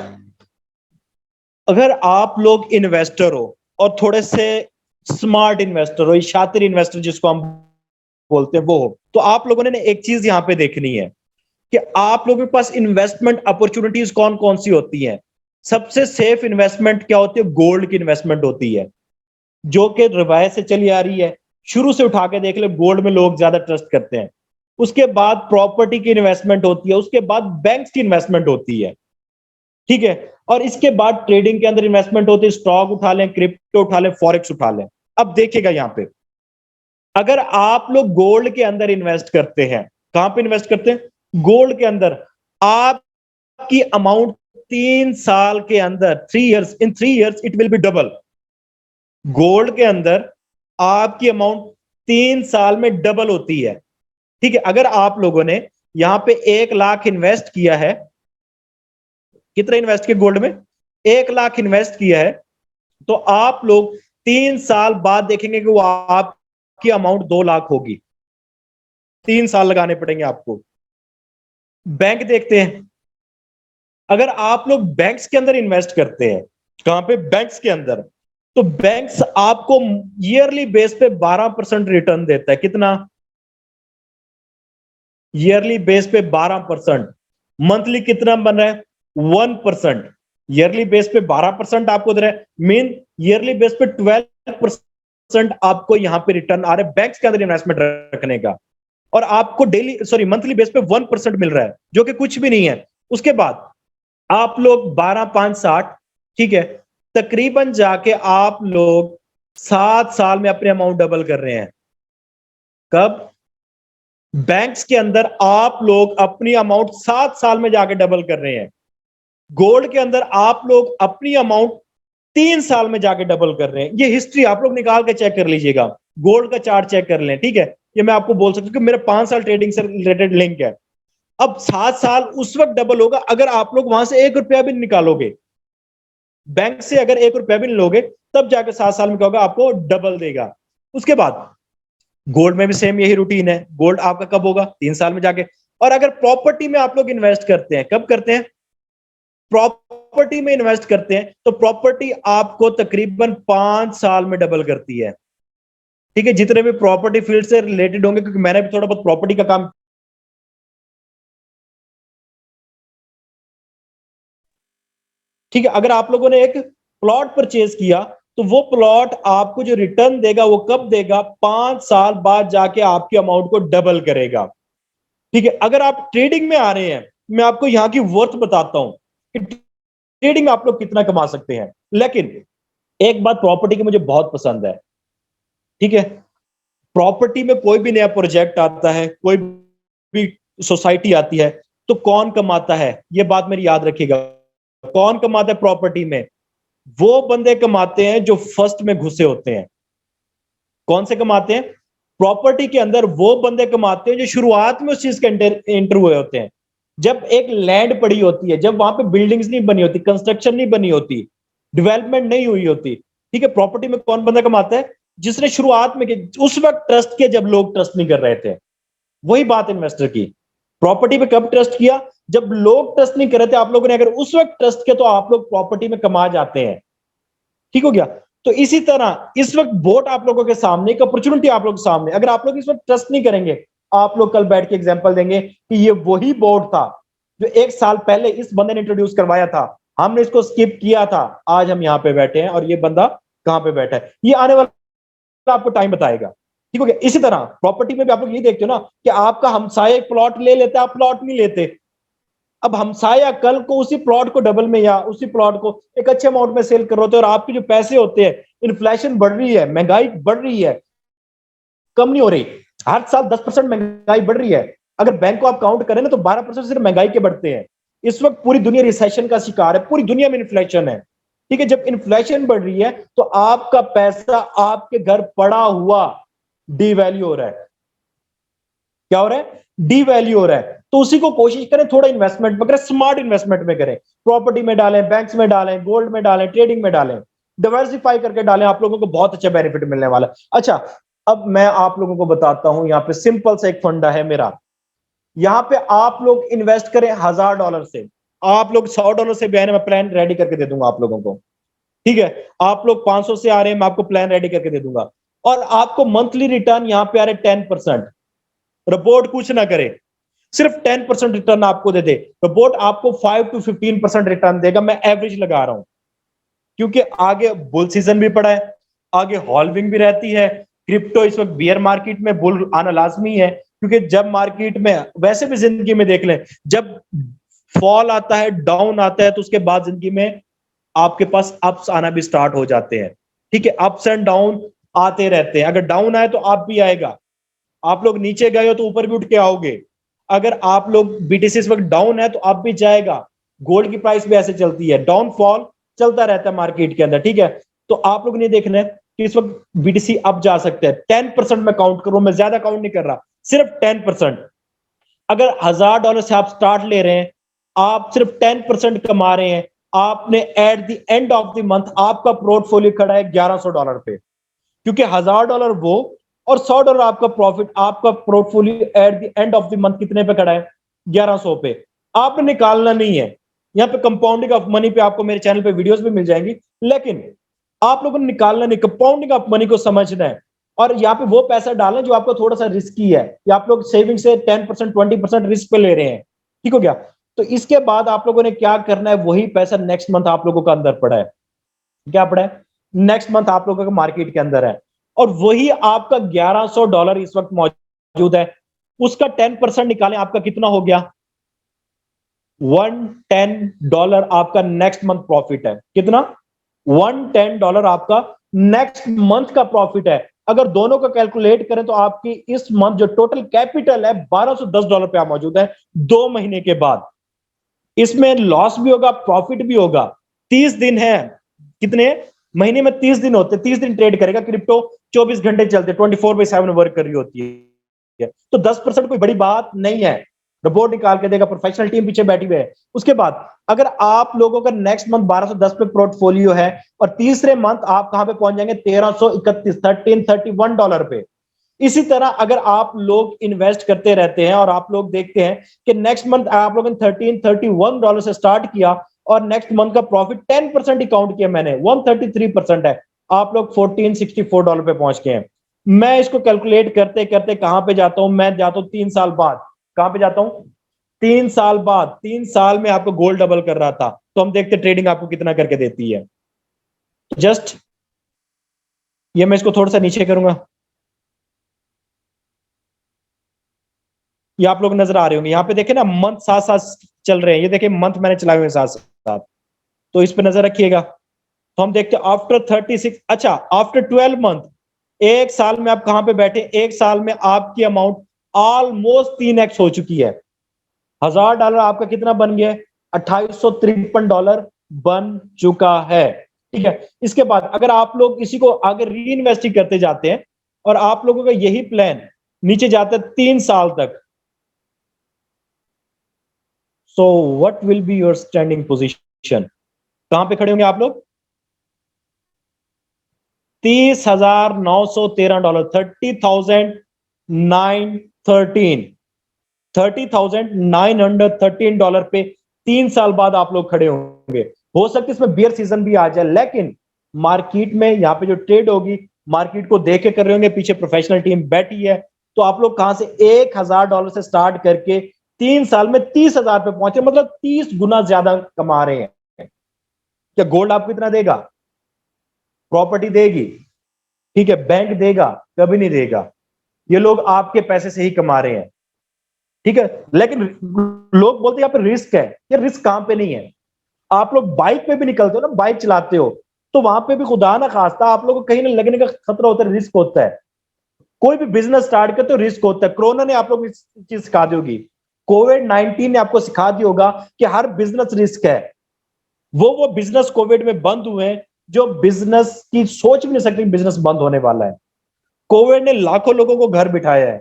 अगर आप लोग इन्वेस्टर हो और थोड़े से स्मार्ट इन्वेस्टर हो, शातिर इन्वेस्टर जिसको हम बोलते हैं वो हो, तो आप लोगों ने एक चीज यहाँ पे देखनी है। कि आप लोगों के पास इन्वेस्टमेंट अपॉर्चुनिटीज कौन कौन सी होती हैं। सबसे सेफ इन्वेस्टमेंट क्या होती है? गोल्ड की इन्वेस्टमेंट होती है, जो कि रिवायत से चली आ रही है। शुरू से उठा के देख ले, गोल्ड में लोग ज्यादा ट्रस्ट करते हैं। उसके बाद प्रॉपर्टी की इन्वेस्टमेंट होती है, उसके बाद बैंक्स की इन्वेस्टमेंट होती है, ठीक है। और इसके बाद ट्रेडिंग के अंदर इन्वेस्टमेंट होती है, स्टॉक उठा लें, क्रिप्टो उठा लें, फॉरेक्स उठा लें। अब देखिएगा यहां पे, अगर आप लोग गोल्ड के अंदर इन्वेस्ट करते हैं, कहां पे इन्वेस्ट करते हैं? गोल्ड के अंदर। आपकी अमाउंट 3 साल के अंदर, 3 years, in 3 years it will be double. Gold के अंदर आपकी अमाउंट 3 साल में डबल होती है, ठीक है। अगर आप लोगों ने यहां पे 1 लाख इन्वेस्ट किया है, कितना इन्वेस्ट किया गोल्ड में? 1 लाख इन्वेस्ट किया है, तो आप लोग 3 साल बाद देखेंगे कि वो आपकी अमाउंट 2 लाख होगी। 3 साल लगाने पड़ेंगे आपको। बैंक देखते हैं, अगर आप लोग बैंक्स के अंदर इन्वेस्ट करते हैं, कहां पे? बैंक्स के अंदर। तो बैंक्स आपको ईयरली बेस पे 12% रिटर्न देता है। कितना? ईयरली बेस पे 12%। मंथली कितना बन रहा है? 1%। ईयरली बेस पे 12% आपको दे रहा है, मीन ईयरली बेस पे 12% आपको यहां पे रिटर्न आ रहा है बैंक्स के अंदर इन्वेस्टमेंट रखने का। और आपको डेली, सॉरी, मंथली बेस पे 1% मिल रहा है, जो कि कुछ भी नहीं है। उसके बाद आप लोग 12, 5, 60, ठीक है, तकरीबन जाके आप लोग 7 साल में अपने अमाउंट डबल कर रहे हैं। कब? बैंक्स के अंदर आप लोग अपनी अमाउंट 7 साल में जाके डबल कर रहे हैं। गोल्ड के अंदर आप लोग अपनी अमाउंट 3 साल में जाके डबल कर रहे हैं। ये हिस्ट्री आप लोग निकाल के चेक कर लीजिएगा, गोल्ड का चार्ट चेक कर लें, ठीक है। ये मैं आपको बोल सकता हूं कि मेरा 5 साल ट्रेडिंग से रिलेटेड लिंक है। अब 7 साल उस वक्त डबल होगा अगर आप लोग वहां से 1 रुपया भी निकालोगे, बैंक से अगर 1 रुपया भी नहीं लोगे, तब जाकर 7 साल में क्या होगा? आपको डबल देगा। उसके बाद गोल्ड में भी सेम यही रूटीन है। गोल्ड आपका कब होगा? 3 साल में जाके। और अगर प्रॉपर्टी में आप लोग इन्वेस्ट करते हैं, कब करते हैं? प्रॉपर्टी में इन्वेस्ट करते हैं, तो प्रॉपर्टी आपको तकरीबन 5 साल में डबल करती है, ठीक है। जितने भी प्रॉपर्टी फील्ड से रिलेटेड होंगे, क्योंकि मैंने भी थोड़ा बहुत प्रॉपर्टी का काम, ठीक है। अगर आप लोगों ने एक प्लॉट परचेज किया, तो वो प्लॉट आपको जो रिटर्न देगा वो कब देगा? 5 साल बाद जाके आपकी अमाउंट को डबल करेगा, ठीक है। अगर आप ट्रेडिंग में आ रहे हैं, मैं आपको यहां की वर्थ बताता हूं कि ट्रेडिंग आप लोग कितना कमा सकते हैं। लेकिन एक बात प्रॉपर्टी की मुझे बहुत पसंद है, ठीक है। प्रॉपर्टी में कोई भी नया प्रोजेक्ट आता है, कोई भी सोसाइटी आती है, तो कौन कमाता है? ये बात मेरी याद रखिएगा। कौन कमाता है प्रॉपर्टी में? वो बंदे कमाते हैं जो फर्स्ट में घुसे होते हैं। कौन से कमाते हैं? प्रॉपर्टी के अंदर वो बंदे कमाते हैं जो शुरुआत में उस चीज के एंटर हुए होते हैं। जब एक लैंड पड़ी होती है, जब वहां पे बिल्डिंग्स नहीं बनी होती, कंस्ट्रक्शन नहीं बनी होती, डेवलपमेंट नहीं हुई होती, ठीक है। प्रॉपर्टी में कौन बंदा कमाता है? जिसने शुरुआत में उस वक्त ट्रस्ट किया जब लोग ट्रस्ट नहीं कर रहे थे। वही बात इन्वेस्टर की। प्रॉपर्टी पे कब ट्रस्ट किया? जब लोग ट्रस्ट नहीं कर रहे थे। आप लोगों ने अगर उस वक्त ट्रस्ट किया तो आप लोग प्रॉपर्टी में कमा जाते हैं, ठीक हो गया। तो इसी तरह इस वक्त बोट आप लोगों के सामने, एक अपॉर्चुनिटी आप लोगों के सामने, अगर आप लोग इस वक्त ट्रस्ट नहीं करेंगे, आप लोग कल बैठ के एग्जांपल देंगे कि ये वही बोट था जो 1 साल पहले इस बंदे ने इंट्रोड्यूस करवाया था, हमने इसको स्किप किया था, आज हम यहां पे बैठे हैं और ये बंदा कहां पे बैठा है, ये आने वाला आपको टाइम बताएगा, ठीक हो गया। इसी तरह प्रॉपर्टी में भी आप लोग ये देखते हो ना कि आपका हमसाया एक प्लॉट ले लेता है, आप प्लॉट नहीं लेते। अब हमसाया कल को उसी प्लॉट को डबल में या उसी प्लॉट को एक अच्छे अमाउंट में सेल कर रहे होते हैं, और आपके जो पैसे होते हैं, इन्फ्लेशन बढ़ रही है, महंगाई बढ़ रही है, कम नहीं हो रही। हर साल 10% महंगाई बढ़ रही है। अगर बैंक को आप काउंट करें ना, तो 12% सिर्फ महंगाई के बढ़ते हैं। इस वक्त पूरी दुनिया रिसेशन का शिकार है, पूरी दुनिया में इन्फ्लेशन है, ठीक है। जब इन्फ्लेशन बढ़ रही है तो आपका पैसा आपके घर पड़ा हुआ डीवैल्यू हो रहा है। क्या हो रहा है? डीवैल्यू हो रहा है। तो उसी को कोशिश करें थोड़ा इन्वेस्टमेंट में करें, स्मार्ट इन्वेस्टमेंट में करें, प्रॉपर्टी में डालें, बैंक्स में डालें, गोल्ड में डालें, ट्रेडिंग में डालें, डाइवर्सिफाई करके डालें, आप लोगों को बहुत अच्छा बेनिफिट मिलने वाला है। अच्छा, अब मैं आप लोगों को बताता हूं, यहां पे सिंपल सा एक फंडा है मेरा। यहां पे आप लोग इन्वेस्ट करें $1000 से, आप लोग $100 से भी आए ना, मैं प्लान रेडी करके दे दूंगा आप लोगों को, ठीक है। आप लोग 500 से आ रहे हैं, मैं आपको प्लान रेडी करके दे दूंगा। और आपको मंथली रिटर्न यहां पे आ रहे 10%। रिपोर्ट कुछ ना करे, सिर्फ 10% रिटर्न आपको दे दे, तो बोट आपको 5 to 15% रिटर्न देगा। मैं एवरेज लगा रहा हूं, क्योंकि आगे बुल सीजन भी पड़ा है, आगे हॉल्विंग भी रहती है। क्रिप्टो इस वक्त बियर मार्केट में, बुल आना लाजमी है, क्योंकि जब मार्केट में, वैसे भी जिंदगी में देख लें, जब फॉल आता है, डाउन आता है, तो उसके बाद जिंदगी में आपके पास अप्स आना भी स्टार्ट हो जाते हैं। ठीक है, अप्स एंड डाउन आते रहते हैं। अगर डाउन आए तो आप भी आएगा, आप लोग नीचे गए हो तो ऊपर भी उठ के आओगे। अगर आप लोग बीटीसी इस वक्त डाउन है तो आप भी जाएगा। गोल्ड की प्राइस भी ऐसे चलती है, डाउनफॉल चलता रहता है मार्केट के अंदर। ठीक है, तो आप लोग नहीं देख रहे कि इस वक्त बीटीसी अप जा सकते हैं। 10% मैं काउंट करूं, मैं ज्यादा काउंट नहीं कर रहा, सिर्फ 10%। अगर $1000 से आप स्टार्ट ले रहे हैं, आप सिर्फ 10% कमा रहे हैं, आपने at the end of the month आपका पोर्टफोलियो खड़ा है $1100 पे, क्योंकि $1000 वो और $100 आपका प्रॉफिट, आपका portfolio at the end of the month कितने पे खड़ा है? 1100 पे। आपने निकालना नहीं है। यहाँ पे कंपाउंडिंग ऑफ मनी पे आपको मेरे चैनल पे वीडियोस भी मिल जाएंगी, लेकिन आप लोगों ने निकालना नहीं, कंपाउंडिंग ऑफ मनी को समझना है। और यहाँ पे वो पैसा डालना जो आपको थोड़ा सा रिस्की है, या आप लोग सेविंग से 10% 20% रिस्क पे ले रहे हैं। ठीक हो गया? तो इसके बाद आप लोगों ने क्या करना है, वही पैसा नेक्स्ट मंथ आप लोगों का अंदर पड़ा है। क्या पड़ा है? नेक्स्ट मंथ आप लोगों का मार्केट के अंदर है, और वही आपका $1100 इस वक्त मौजूद है। उसका 10% निकालें, आपका कितना हो गया? $110 आपका नेक्स्ट मंथ प्रॉफिट है। कितना? $110 आपका नेक्स्ट मंथ का प्रॉफिट है। अगर दोनों का कैलकुलेट करें तो आपकी इस मंथ जो टोटल कैपिटल है $1210 पे मौजूद है 2 महीने के बाद। इसमें लॉस भी होगा, प्रॉफिट भी होगा। 30 दिन है, कितने महीने में? 30 दिन होते, 30 दिन ट्रेड करेगा क्रिप्टो। 24 घंटे चलते, 24/7 वर्क कर रही होती है। तो 10% कोई बड़ी बात नहीं है, रिपोर्ट निकाल के देगा, प्रोफेशनल टीम पीछे बैठी हुई है। उसके बाद अगर आप लोगों का नेक्स्ट मंथ 1210 पे पोर्टफोलियो है, और तीसरे मंथ आप कहां पे पहुंच जाएंगे? 1331, $1331 पे। इसी तरह अगर आप लोग इन्वेस्ट करते रहते हैं और आप लोग देखते हैं कि नेक्स्ट मंथ आप लोगों ने $1331 से स्टार्ट किया, और नेक्स्ट मंथ का प्रॉफिट 10% ही काउंट किया मैंने, 133% है, आप लोग $1464 पे पहुंच गए हैं। मैं इसको कैलकुलेट करते करते कहां पे जाता हूं? मैं जाता हूं 3 साल बाद। कहां पे जाता हूं? 3 साल बाद। 3 साल में आपको गोल्ड डबल कर रहा था, तो हम देखते ट्रेडिंग आपको कितना करके देती है। जस्ट ये मैं इसको थोड़ा सा नीचे करूंगा, ये आप लोग नजर आ रहे होंगे। यहाँ पे देखे ना, मंथ साथ साथ चल रहे हैं, ये देखिए मंथ मैंने चलाए हुए साथ साथ, तो इस पे नजर रखिएगा। तो हम देखते हैं आफ्टर 36, अच्छा आफ्टर 12 मंथ, 1 साल में आप कहां पे बैठे? 1 साल में आपकी अमाउंट ऑलमोस्ट 3x हो चुकी है। $1000 आपका कितना बन गया? $2853 बन चुका है। ठीक है, इसके बाद अगर आप लोग इसी को आगे री इन्वेस्टिंग करते जाते हैं, और आप लोगों का यही प्लान नीचे जाता है 3 साल तक, so what will be your standing position? कहां पे खड़े होंगे आप लोग? $30,913, 30,913 पे 3 साल बाद आप लोग खड़े होंगे। हो सकता है इसमें बियर सीजन भी आ जाए, लेकिन मार्केट में यहाँ पे जो ट्रेड होगी, मार्केट को देख के कर रहे होंगे, पीछे प्रोफेशनल टीम बैठी है। तो आप लोग कहां से $1,000 से स्टार्ट करके 3 साल में 30,000 पे पहुंचे, मतलब 30 गुना ज्यादा कमा रहे हैं। क्या गोल्ड आपको इतना देगा? प्रॉपर्टी देगी? ठीक है, बैंक देगा? कभी नहीं देगा। ये लोग आपके पैसे से ही कमा रहे हैं। ठीक है, लेकिन लोग बोलते हैं यहाँ पे रिस्क है। ये रिस्क कहां पे नहीं है। आप लोग बाइक पे भी निकलते हो ना, बाइक चलाते हो, तो वहां पे भी खुदा ना खास्ता आप लोगों को कहीं ना लगने का खतरा होता है, रिस्क होता है। कोई भी बिजनेस स्टार्ट करते हो रिस्क होता है। कोरोना ने आप लोग इस चीज सिखा दी होगी, कोविड-19 ने आपको सिखा दी होगा कि हर बिजनेस रिस्क है। वो बिजनेस कोविड में बंद हुए हैं जो बिजनेस की सोच भी नहीं सकते बिजनेस बंद होने वाला है। कोविड ने लाखों लोगों को घर बिठाया है।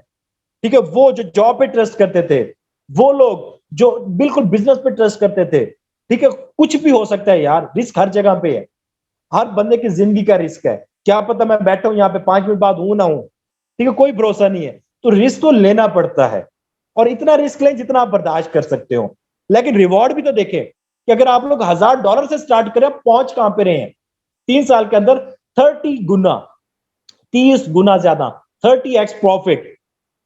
ठीक है, वो जो जॉब पे ट्रस्ट करते थे, वो लोग जो बिल्कुल बिजनेस पे ट्रस्ट करते थे। ठीक है, कुछ भी हो सकता है यार, रिस्क हर जगह पे है। हर बंदे की जिंदगी का रिस्क है। क्या पता मैं बैठा हूं यहाँ पे 5 मिनट बाद हूं ना हूं। ठीक है, कोई भरोसा नहीं है। तो रिस्क तो लेना पड़ता है, और इतना रिस्क लें जितना आप बर्दाश्त कर सकते हो। लेकिन रिवॉर्ड भी तो देखें कि अगर आप लोग $1000 से स्टार्ट करें, पहुंच कहां पे रहे हैं 3 साल के अंदर? 30 गुना, 30 गुना ज्यादा, 30x प्रॉफिट।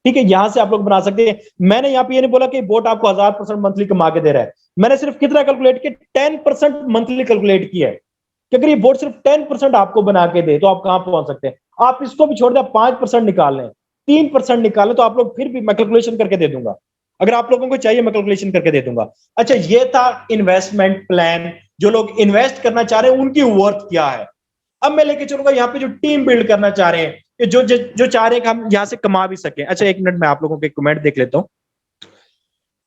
ठीक है, यहां से आप लोग बना सकते हैं। मैंने यहाँ पे ये नहीं बोला कि बोट आपको 1000% मंथली कमा के दे रहा है, मैंने सिर्फ कितना कैलकुलेट किया, 10% मंथली कैलकुलेट किया है कि अगर ये बोट सिर्फ 10% आपको बना के दे तो आप कहां पहुंच सकते हैं। आप इसको भी छोड़ दें, 5% निकाल लें, 3% निकालें, तो आप लोग फिर भी मैं कैलकुलेशन करके दे दूंगा। अगर आप लोगों को चाहिए मैं कैलकुलेशन करके दे दूंगा। अच्छा, ये था इन्वेस्टमेंट प्लान, जो लोग इन्वेस्ट करना चाह रहे हैं उनकी वर्थ क्या है। अब मैं लेके चलूंगा यहाँ पे जो टीम बिल्ड करना चाह रहे हैं, जो चाह रहे हैं कि हम यहाँ से कमा भी सकें। अच्छा, एक मिनट में आप लोगों के कमेंट देख लेता हूँ।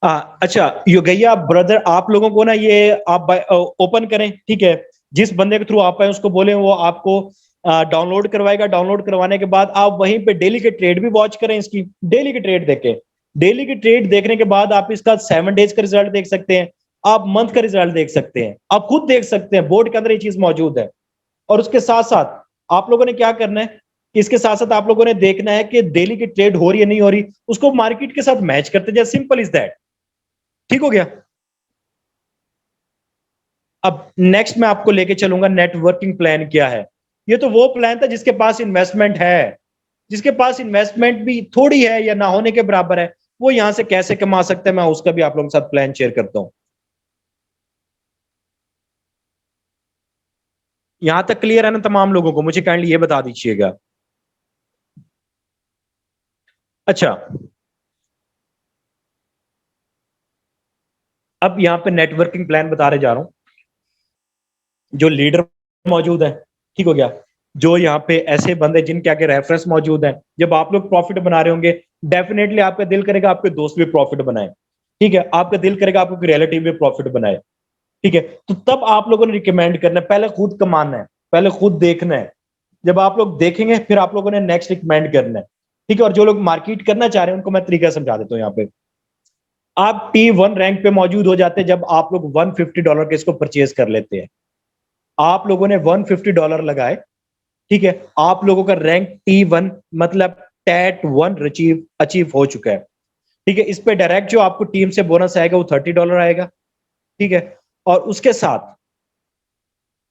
अच्छा, योगैया ब्रदर, आप लोगों को ना ये आप ओपन करें, ठीक है। जिस बंदे के थ्रू आप आए उसको बोले वो आपको डाउनलोड करवाएगा। डाउनलोड करवाने के बाद आप वहीं पे डेली के ट्रेड भी वॉच करें, इसकी डेली की ट्रेड देखें। डेली की ट्रेड देखने के बाद आप इसका 7 डेज का रिजल्ट देख सकते हैं, आप मंथ का रिजल्ट देख सकते हैं, आप खुद देख सकते हैं, बोर्ड के अंदर ये चीज मौजूद है। और उसके साथ साथ आप लोगों ने क्या करना है, इसके साथ साथ आप लोगों ने देखना है कि डेली की ट्रेड हो रही है नहीं हो रही, उसको मार्केट के साथ मैच करते जाए, सिंपल इज दैट। ठीक हो गया। अब नेक्स्ट मैं आपको लेके चलूंगा नेटवर्किंग प्लान क्या है। ये तो वो प्लान था जिसके पास इन्वेस्टमेंट है, जिसके पास इन्वेस्टमेंट भी थोड़ी है या ना होने के बराबर है, वो यहां से कैसे कमा सकते हैं, मैं उसका भी आप लोगों के साथ प्लान शेयर करता हूं। यहां तक क्लियर है ना तमाम लोगों को? मुझे काइंडली ये बता दीजिएगा। अच्छा, अब यहाँ पे नेटवर्किंग प्लान बता रहे जा रहा हूं। जो लीडर मौजूद है, ठीक हो गया, जो यहाँ पे ऐसे बंदे जिनके आगे रेफरेंस मौजूद है, जब आप लोग प्रॉफिट बना रहे होंगे, डेफिनेटली आपका दिल करेगा आपके दोस्त भी प्रॉफिट बनाए, ठीक है, आपका दिल करेगा आपको रिलेटिव भी प्रॉफिट बनाए, ठीक है। तो तब आप लोगों ने रिकमेंड करना है, पहले खुद कमाना है, पहले खुद देखना है। जब आप लोग देखेंगे फिर आप लोगों ने नेक्स्ट रिकमेंड करना है, ठीक है। और जो लोग मार्केट करना चाह रहे हैं उनको मैं तरीका समझा देता हूँ। यहाँ पे आप T1 रैंक पे मौजूद हो जाते हैं जब आप लोग $150 के इसको परचेज कर लेते हैं। आप लोगों ने $150 लगाए, ठीक है, आप लोगों का रैंक T1 मतलब टैट 1 अचीव अचीव हो चुका है, ठीक है। इस पे डायरेक्ट जो आपको टीम से बोनस आएगा वो $30 आएगा, ठीक है। और उसके साथ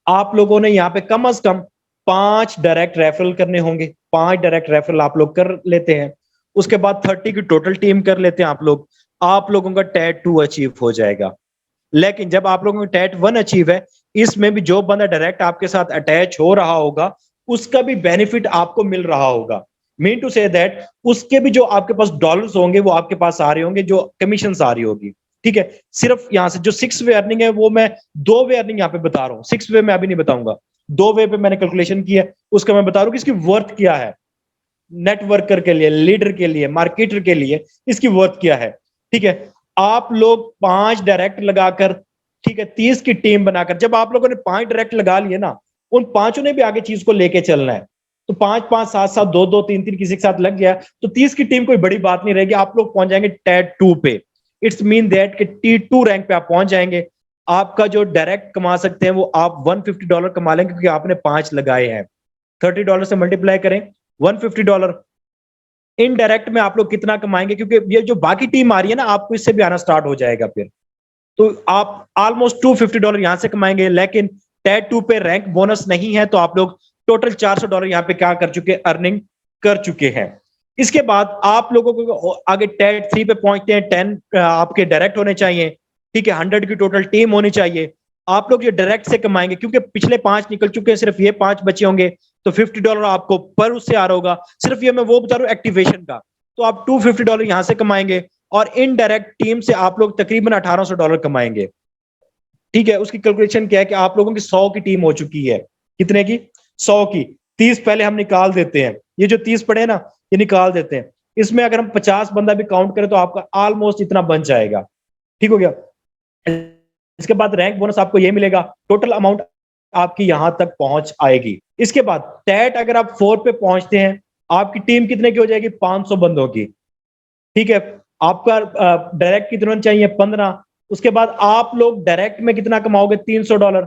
आप लोगों ने यहाँ पे कम से कम 5 डायरेक्ट रेफरल करने होंगे, 5 डायरेक्ट रेफरल आप लोग कर लेते हैं। उसके बाद 30 की टोटल टीम कर लेते हैं आप लोगों का टैट 2 अचीव हो जाएगा। लेकिन जब आप लोगों का टैट 1 अचीव है, इसमें भी जो बंदा डायरेक्ट आपके साथ अटैच हो रहा होगा उसका भी बेनिफिट आपको मिल रहा होगा। मीन टू से दैट उसके भी जो आपके पास डॉलर्स होंगे वो आपके पास आ रहे होंगे, जो कमीशन आ रही होगी, ठीक है। सिर्फ यहां से जो 6 वे अर्निंग है वो मैं 2 वे अर्निंग यहाँ पे बता रहा हूँ, 6 वे मैं अभी नहीं बताऊंगा। 2 वे पे मैंने कैलकुलेशन किया है, उसका मैं बता रहा हूँ कि इसकी वर्थ क्या है, नेटवर्कर के लिए, लीडर के लिए, मार्केटर के लिए इसकी वर्थ क्या है, ठीक है। आप लोग 5 डायरेक्ट लगाकर, ठीक है, 30 की टीम बनाकर, जब आप लोगों ने 5 डायरेक्ट लगा लिए ना, उन पांचों ने भी आगे चीज को लेके चलना है। तो 5-5, 7-7, 2-2, 3-3 किसी के साथ लग गया तो 30 की टीम कोई बड़ी बात नहीं रहेगी, आप लोग पहुंच जाएंगे टैट 2 पे। इट्स मीन दैट कि T2 रैंक पे आप पहुंच जाएंगे। आपका जो डायरेक्ट कमा सकते हैं वो आप $150 कमा लेंगे क्योंकि आपने 5 लगाए हैं। $30 से मल्टीप्लाई करें, $150। इनडायरेक्ट में आप लोग कितना कमाएंगे, क्योंकि ये जो बाकी टीम आ रही है ना, आपको इससे भी आना स्टार्ट हो जाएगा फिर। तो आप ऑलमोस्ट $250 यहां से कमाएंगे। लेकिन टैट 2 पे रैंक बोनस नहीं है तो आप लोग टोटल $400 यहाँ पे क्या कर चुके, अर्निंग कर चुके हैं। इसके बाद आप लोगों को आगे टैट 3 पे पहुंचते हैं, 10 आपके डायरेक्ट होने चाहिए, ठीक है, 100 की टोटल टीम होनी चाहिए। आप लोग ये डायरेक्ट से कमाएंगे क्योंकि पिछले 5 निकल चुके हैं, सिर्फ ये 5 बचे होंगे, तो $50 आपको पर उससे आ रहा होगा। सिर्फ ये मैं वो बता रहा हूँ एक्टिवेशन का, तो आप $250 यहां से कमाएंगे। और इनडायरेक्ट टीम से आप लोग तकरीबन $1800 कमाएंगे, ठीक है। उसकी कैलकुलेशन क्या है कि आप लोगों की 100 की टीम हो चुकी है, कितने की, 100 की। 30 पहले हम निकाल देते हैं, ये जो 30 पड़े ना ये निकाल देते हैं। इसमें अगर हम 50 बंदा भी काउंट करें तो आपका ऑलमोस्ट इतना बन जाएगा, ठीक हो गया। इसके बाद रैंक बोनस आपको ये मिलेगा, टोटल अमाउंट आपकी यहां तक पहुंच आएगी। इसके बाद टैट अगर आप 4 पे पहुंचते हैं, आपकी टीम कितने की हो जाएगी, 500 बंदों की, ठीक है। आपका डायरेक्ट कितना चाहिए, 15। उसके बाद आप लोग डायरेक्ट में कितना कमाओगे, $300।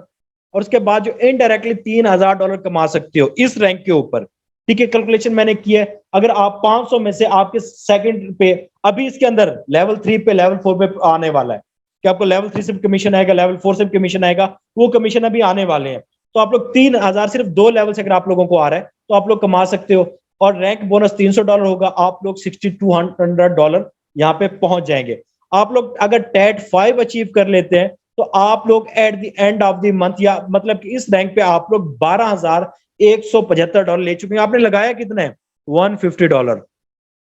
और उसके बाद जो इनडायरेक्टली $3000 कमा सकते हो इस रैंक के ऊपर, ठीक है। कैलकुलेशन मैंने की है, अगर आप 500 में से आपके सेकंड पे, अभी इसके अंदर लेवल 3 पे, लेवल 4 पे आने वाला है कि आपको लेवल 3 से भी कमीशन आएगा, लेवल 4 से भी कमीशन आएगा, वो कमीशन अभी आने वाले हैं। तो आप लोग 3000 सिर्फ 2 लेवल से अगर आप लोगों को आ रहा है तो आप लोग कमा सकते हो। और रैंक बोनस $300 होगा, आप लोग $6200 यहाँ पे पहुंच जाएंगे। आप लोग अगर टैट 5 अचीव कर लेते हैं तो आप लोग at the end of the month या मतलब कि इस रैंक पे आप लोग $12,175 ले चुके हैं। आपने लगाया कितना है? $150।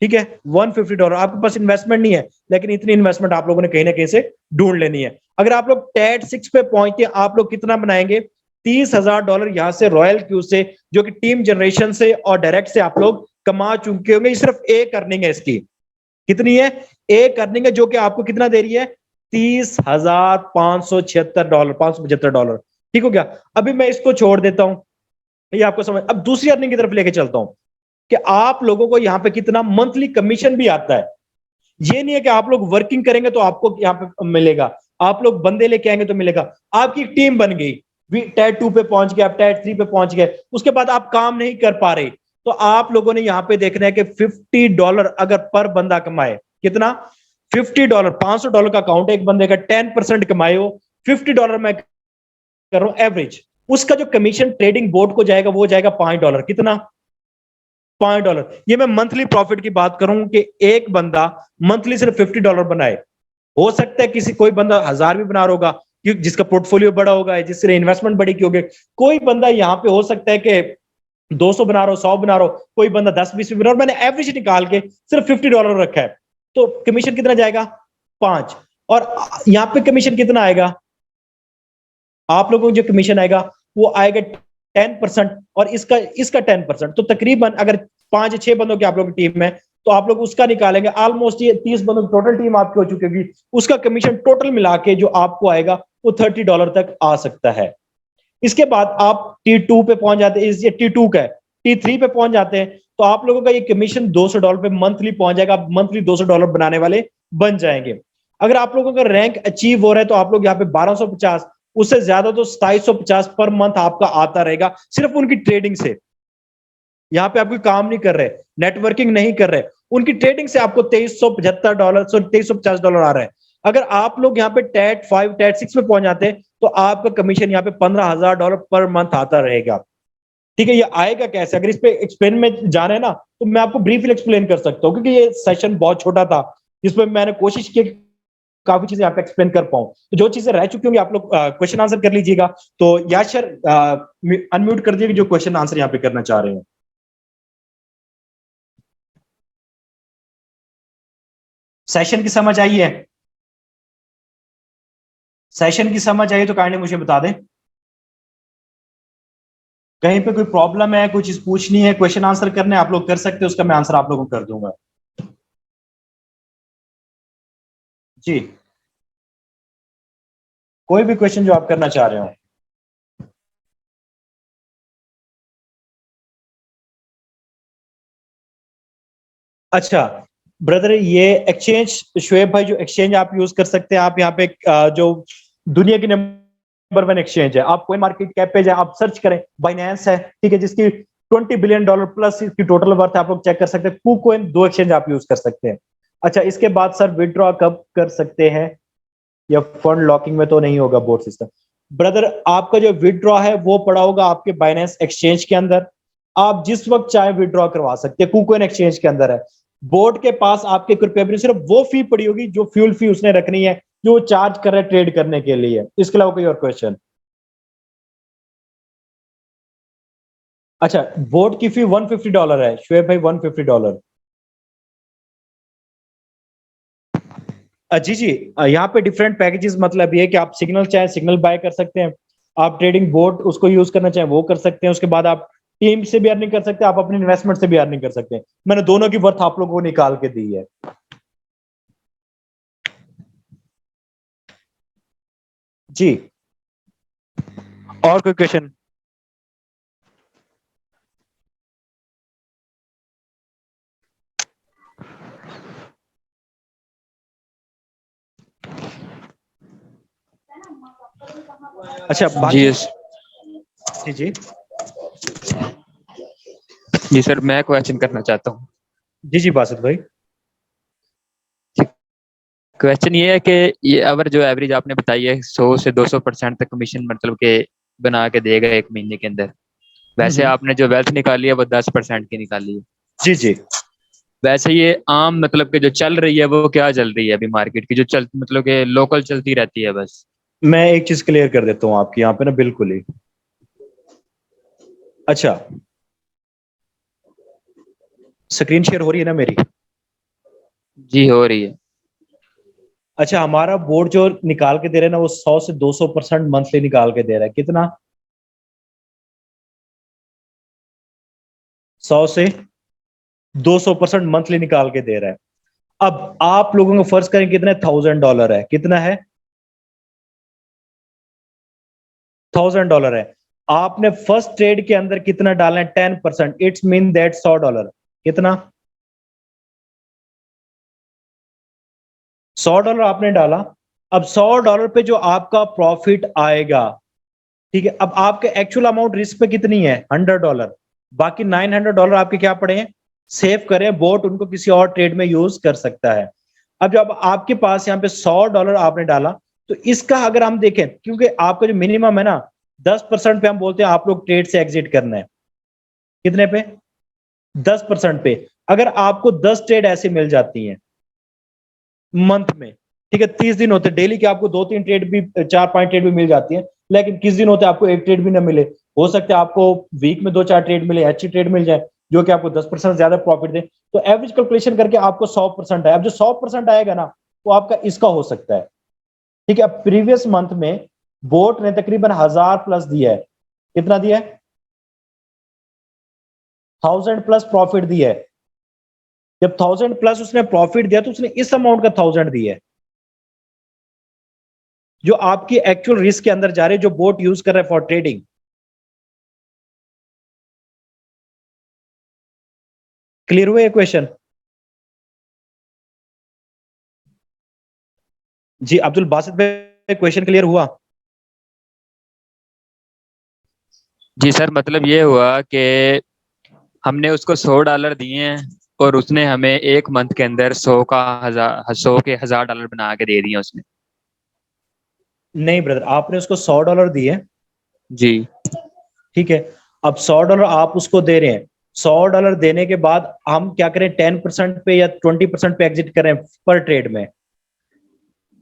ठीक है, $150। आपके पास इन्वेस्टमेंट नहीं है, लेकिन इतनी इन्वेस्टमेंट आप लोगों ने कहीं ना कहीं से ढूंढ लेनी है। अगर आप लोग टैट 6 पे पहुंचते, आप लोग कितना बनाएंगे? $30,000 यहां से रॉयल क्यू से, जो कि टीम जनरेशन से और डायरेक्ट से आप लोग कमा चुके होंगे। सिर्फ एक अर्निंग है इसकी, कितनी है? एक अर्निंग है, जो कि आपको कितना दे रही है? $30,576, $575। ठीक हो गया। अभी मैं इसको छोड़ देता हूं, ये आपको समझ। अब दूसरी अर्निंग की तरफ लेके चलता हूं कि आप लोगों को यहां पे कितना मंथली कमीशन भी आता है। ये नहीं है कि आप लोग वर्किंग करेंगे तो आपको यहां पे मिलेगा, आप लोग बंदे लेके आएंगे तो मिलेगा। आपकी टीम बन गई, टैट 2 पे पहुंच गए, आप टैट 3 पे पहुंच गए, उसके बाद आप काम नहीं कर पा रहे, तो आप लोगों ने यहां पे देखना है कि $50 अगर पर बंदा कमाए, कितना? $50, $500 का अकाउंट है एक बंदे का, 10% कमाए हो, $50 मैं कर रहा हूं एवरेज। उसका जो कमीशन ट्रेडिंग बोर्ड को जाएगा वो जाएगा $5। कितना? $5। ये मैं मंथली प्रॉफिट की बात करूं कि एक बंदा मंथली सिर्फ $50 बनाए। हो सकता है किसी कोई बंदा 1000 भी बना रहा होगा, जिसका पोर्टफोलियो बड़ा होगा, जिससे इन्वेस्टमेंट बड़ी की होगी। कोई बंदा यहाँ पे हो सकता है कि 200 बना रहा हो, 100 बना रहा हो, कोई बंदा 10-20 भी बना रहा हो। मैंने एवरेज निकाल के सिर्फ $50 रखा है, तो कमीशन कितना जाएगा? 5। और यहाँ पे कमीशन कितना आएगा? आप लोगों को जो कमीशन आएगा वो आएगा 10%, और इसका इसका 10%। तो तकरीबन अगर 5-6 बंदों की आप लोगों की टीम है, तो आप लोग उसका निकालेंगे, ऑलमोस्ट ये 30 बंदों की टोटल टीम आपकी हो चुकी होगी। उसका कमीशन टोटल मिला के जो आपको आएगा वो $30 तक आ सकता है। इसके बाद आप T2 पे पहुंच जाते हैं, ये T2 का है, T3 पे पहुंच जाते हैं, तो आप लोगों का ये कमीशन $200 पे मंथली पहुंच जाएगा। मंथली $200 बनाने वाले बन जाएंगे। अगर आप लोगों का रैंक अचीव हो रहा है तो आप लोग यहाँ पे 1250, उससे ज्यादा तो 2750 पर मंथ आपका आता रहेगा, सिर्फ उनकी ट्रेडिंग से। यहाँ पे आप कोई काम नहीं कर रहे, नेटवर्किंग नहीं कर रहे, उनकी ट्रेडिंग से आपको $2375, $2350 आ रहा है। अगर आप लोग यहाँ पे टैट 5 टैट 6 पे पहुंच जाते हैं तो आपका कमीशन यहाँ पे $15,000 पर मंथ आता रहेगा। ठीक है, ये आएगा कैसे? अगर इस पे एक्सप्लेन में जाना है ना, तो मैं आपको ब्रीफली एक्सप्लेन कर सकता हूँ, क्योंकि ये सेशन बहुत छोटा था, जिसमें मैंने कोशिश की काफी चीजें आपको एक्सप्लेन कर पाऊं। तो जो चीजें रह चुकी होंगी आप लोग क्वेश्चन आंसर कर लीजिएगा। तो याशर अनम्यूट कर दीजिए जो क्वेश्चन आंसर यहाँ पे करना चाह रहे हैं। सेशन की समझ आई है? सेशन की समझ आई तो काइंडली मुझे बता दें। कहीं पे कोई प्रॉब्लम है, कोई चीज पूछनी है, क्वेश्चन आंसर करने आप लोग कर सकते हैं, उसका मैं आंसर आप लोगों को कर दूंगा। जी, कोई भी क्वेश्चन जो आप करना चाह रहे हो। अच्छा ब्रदर, ये एक्सचेंज, शुएब भाई, जो एक्सचेंज आप यूज कर सकते हैं, आप यहाँ पे जो दुनिया की नंबर 1 एक्सचेंज है, आप कोई मार्केट कैप पे जाए, आप सर्च करें, बाइनेंस है, ठीक है, जिसकी $20 बिलियन प्लस इसकी टोटल वर्थ आप लोग चेक कर सकते हैं। KuCoin, 2 एक्सचेंज आप यूज कर सकते हैं। अच्छा, इसके बाद सर विड्रॉ कब कर सकते हैं, या फंड लॉकिंग में तो नहीं होगा बोर्ड सिस्टम? ब्रदर, आपका जो विड्रॉ है वो पड़ा होगा आपके बाइनेंस एक्सचेंज के अंदर, आप जिस वक्त चाहे विड्रॉ करवा सकते हैं। KuCoin एक्सचेंज के अंदर है, बोर्ड के पास आपके रुपए भी, सिर्फ वो फी पड़ी होगी जो फ्यूल फी उसने रखनी है, जो वो चार्ज कर रहे हैं ट्रेड करने के लिए। इसके अलावा कोई और क्वेश्चन? अच्छा, बोर्ड की फी $150 है शुएब भाई, $150। जी जी, यहाँ पे डिफरेंट पैकेजेस, मतलब ये कि आप सिग्नल चाहे सिग्नल बाय कर सकते हैं, आप ट्रेडिंग बोर्ड उसको यूज करना चाहे वो कर सकते हैं, उसके बाद आप टीम से भी अर्निंग कर सकते हैं, आप अपने इन्वेस्टमेंट से भी अर्निंग कर सकते हैं। मैंने दोनों की वर्थ आप लोगों को निकाल के दी है। जी, और कोई क्वेश्चन? अच्छा जी बाकी, यस जी जी जी सर, मैं क्वेश्चन करना चाहता हूँ। जी जी बासित भाई। क्वेश्चन ये है कि ये अगर जो एवरेज आपने बताई है 100 से 200% तक कमीशन मतलब के बना के देगा एक महीने के अंदर, वैसे हम्म। आपने जो वेल्थ निकाली है वो 10% की निकाली है, जी जी। वैसे ये आम मतलब कि जो चल रही है वो क्या चल रही है अभी मार्केट की, जो चल मतलब कि लोकल चलती रहती है बस। मैं एक चीज क्लियर कर देता हूँ आपकी यहाँ पे ना, बिल्कुल ही। अच्छा, स्क्रीन शेयर हो रही है ना मेरी? जी हो रही है। अच्छा, हमारा बोर्ड जो निकाल के दे रहा है ना, वो 100 से 200% मंथली निकाल के दे रहा है। कितना? 100 से 200% मंथली निकाल के दे रहा है। अब आप लोगों को फर्ज करें कितने $1000 है, कितना है? $1000 है। आपने फर्स्ट ट्रेड के अंदर कितना डालना है? 10%। It's mean that $100। कितना? $100 आपने डाला। अब $100 पे जो आपका प्रॉफिट आएगा, ठीक है, अब आपके एक्चुअल अमाउंट रिस्क पे कितनी है? $100। बाकी $900 आपके क्या पड़े हैं? सेव करें, बोट उनको किसी और ट्रेड में यूज कर सकता है। अब जब आपके पास यहाँ पे $100 आपने डाला, तो इसका अगर हम देखें, क्योंकि आपका जो मिनिमम है ना 10% पे, हम बोलते हैं आप लोग ट्रेड से एग्जिट करना है। कितने पे? 10% पे। अगर आपको 10 ट्रेड ऐसे मिल जाती हैं मंथ में, ठीक है, 30 दिन होते हैं डेली के, आपको 2-3 ट्रेड भी, 4-5 ट्रेड भी मिल जाती है। लेकिन किस दिन होते हैं आपको एक ट्रेड भी ना मिले। हो सकता है आपको वीक में 2-4 ट्रेड मिले, अच्छी ट्रेड मिल जाए जो कि आपको 10% ज्यादा प्रॉफिट दे। तो एवरेज कैलकुलेशन करके आपको 100% आए। अब जो 100% आएगा ना, वो आपका इसका हो सकता है। ठीक है, अब प्रीवियस मंथ में बोट ने तकरीबन 1000 प्लस दिया है। कितना दिया है? 1000 प्लस प्रॉफिट दिया है। जब 1000 प्लस उसने प्रॉफिट दिया, तो उसने इस अमाउंट का 1000 दिया है, जो आपकी एक्चुअल रिस्क के अंदर जा रहे हैं, जो बोट यूज कर रहे हैं फॉर ट्रेडिंग। क्लियर हुआ ये क्वेश्चन? जी अब्दुल बासित भाई, क्वेश्चन क्लियर हुआ? जी सर, मतलब ये हुआ कि हमने उसको $100 दिए हैं और उसने हमें एक मंथ के अंदर 100 के 1000 बना के दे दिए उसने। नहीं ब्रदर, आपने उसको $100 दिए, जी ठीक है। अब $100 आप उसको दे रहे हैं। $100 देने के बाद हम क्या करें? 10% पे या 20% पे एग्जिट करें पर ट्रेड में?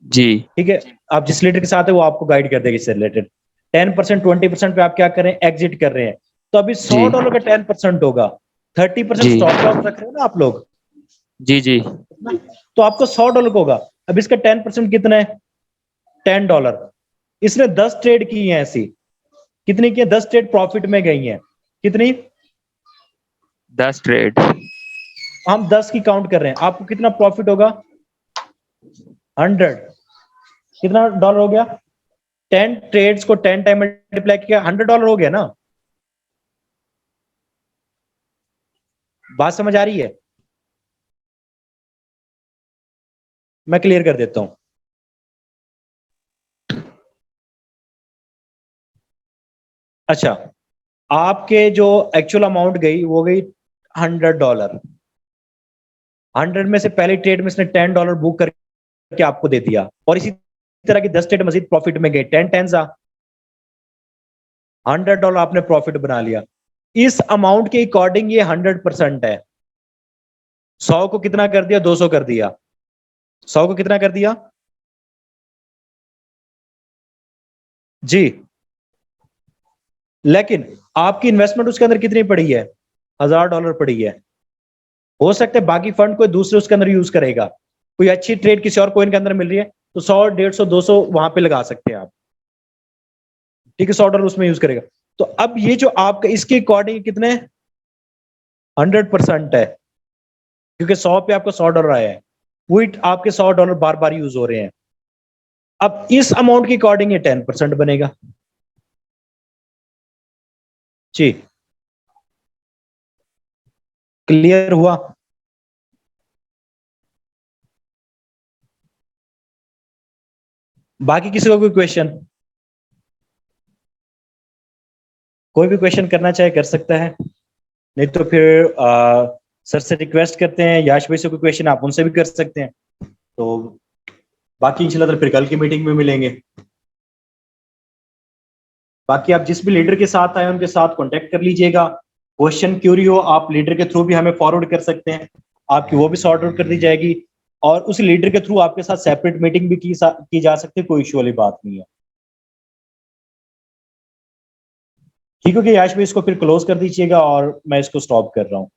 जी ठीक है, आप जिस लीडर के साथ है वो आपको गाइड कर देगा इससे रिलेटेड। 10% 20% पे आप क्या करें? एग्जिट कर रहे हैं। तो अभी जी $100 का 10% होगा। 30% जी स्टॉप लॉस रख रहे हो ना आप लोग, जी जी तो आपको $100 का होगा। अब इसका 10% कितना है? $10। इसने 10 ट्रेड की है ऐसी। कितनी की है? 10 ट्रेड प्रॉफिट में गई हैं। कितनी? 10 ट्रेड। हम 10 की काउंट कर रहे हैं, आपको कितना प्रॉफिट होगा? 100। कितना डॉलर हो गया? 10 ट्रेड्स को 10 टाइम मल्टीप्लाई किया, $100 हो गया ना। बात समझ आ रही है? मैं क्लियर कर देता हूं। अच्छा, आपके जो एक्चुअल अमाउंट गई वो गई $100। 100 में से पहली ट्रेड में इसने $10 बुक करके आपको दे दिया, और इसी तरह की 10 ट्रेड मजीद प्रॉफिट में गई। 10 टेंस $100 आपने प्रॉफिट बना लिया। इस अमाउंट के अकॉर्डिंग ये 100% है। 100 को कितना कर दिया? 200 कर दिया। 100 को कितना कर दिया? जी। लेकिन आपकी इन्वेस्टमेंट उसके अंदर कितनी पड़ी है? $1000 पड़ी है। हो सकता है बाकी फंड कोई दूसरे उसके अंदर यूज करेगा, कोई अच्छी ट्रेड किसी और कोइन के अंदर मिल रही है, तो 100, 150, 200 वहां पे लगा सकते हैं आप। ठीक है, $100 उसमें यूज करेगा। तो अब ये जो आपका इसके अकॉर्डिंग कितने? 100% है, क्योंकि 100 पे आपको $100 आया है। वही आपके $100 बार बार यूज हो रहे हैं। अब इस अमाउंट के अकॉर्डिंग ये 10% बनेगा। जी, क्लियर हुआ? बाकी किसी को कोई क्वेश्चन? कोई भी क्वेश्चन करना चाहे कर सकता है, नहीं तो फिर सर से रिक्वेस्ट करते हैं, याश भाई से कोई क्वेश्चन आप उनसे भी कर सकते हैं। तो बाकी इंशाल्लाह तो फिर कल की मीटिंग में मिलेंगे। बाकी आप जिस भी लीडर के साथ आए उनके साथ कांटेक्ट कर लीजिएगा। क्वेश्चन क्यूरी हो आप लीडर के थ्रू भी हमें फॉरवर्ड कर सकते हैं, आपकी वो भी सॉर्ट आउट कर दी जाएगी और उस लीडर के थ्रू आपके साथ सेपरेट मीटिंग भी की जा सकती है, कोई इशू वाली बात नहीं है। ठीक है कि याश भाई इसको फिर क्लोज कर दीजिएगा और मैं इसको स्टॉप कर रहा हूँ।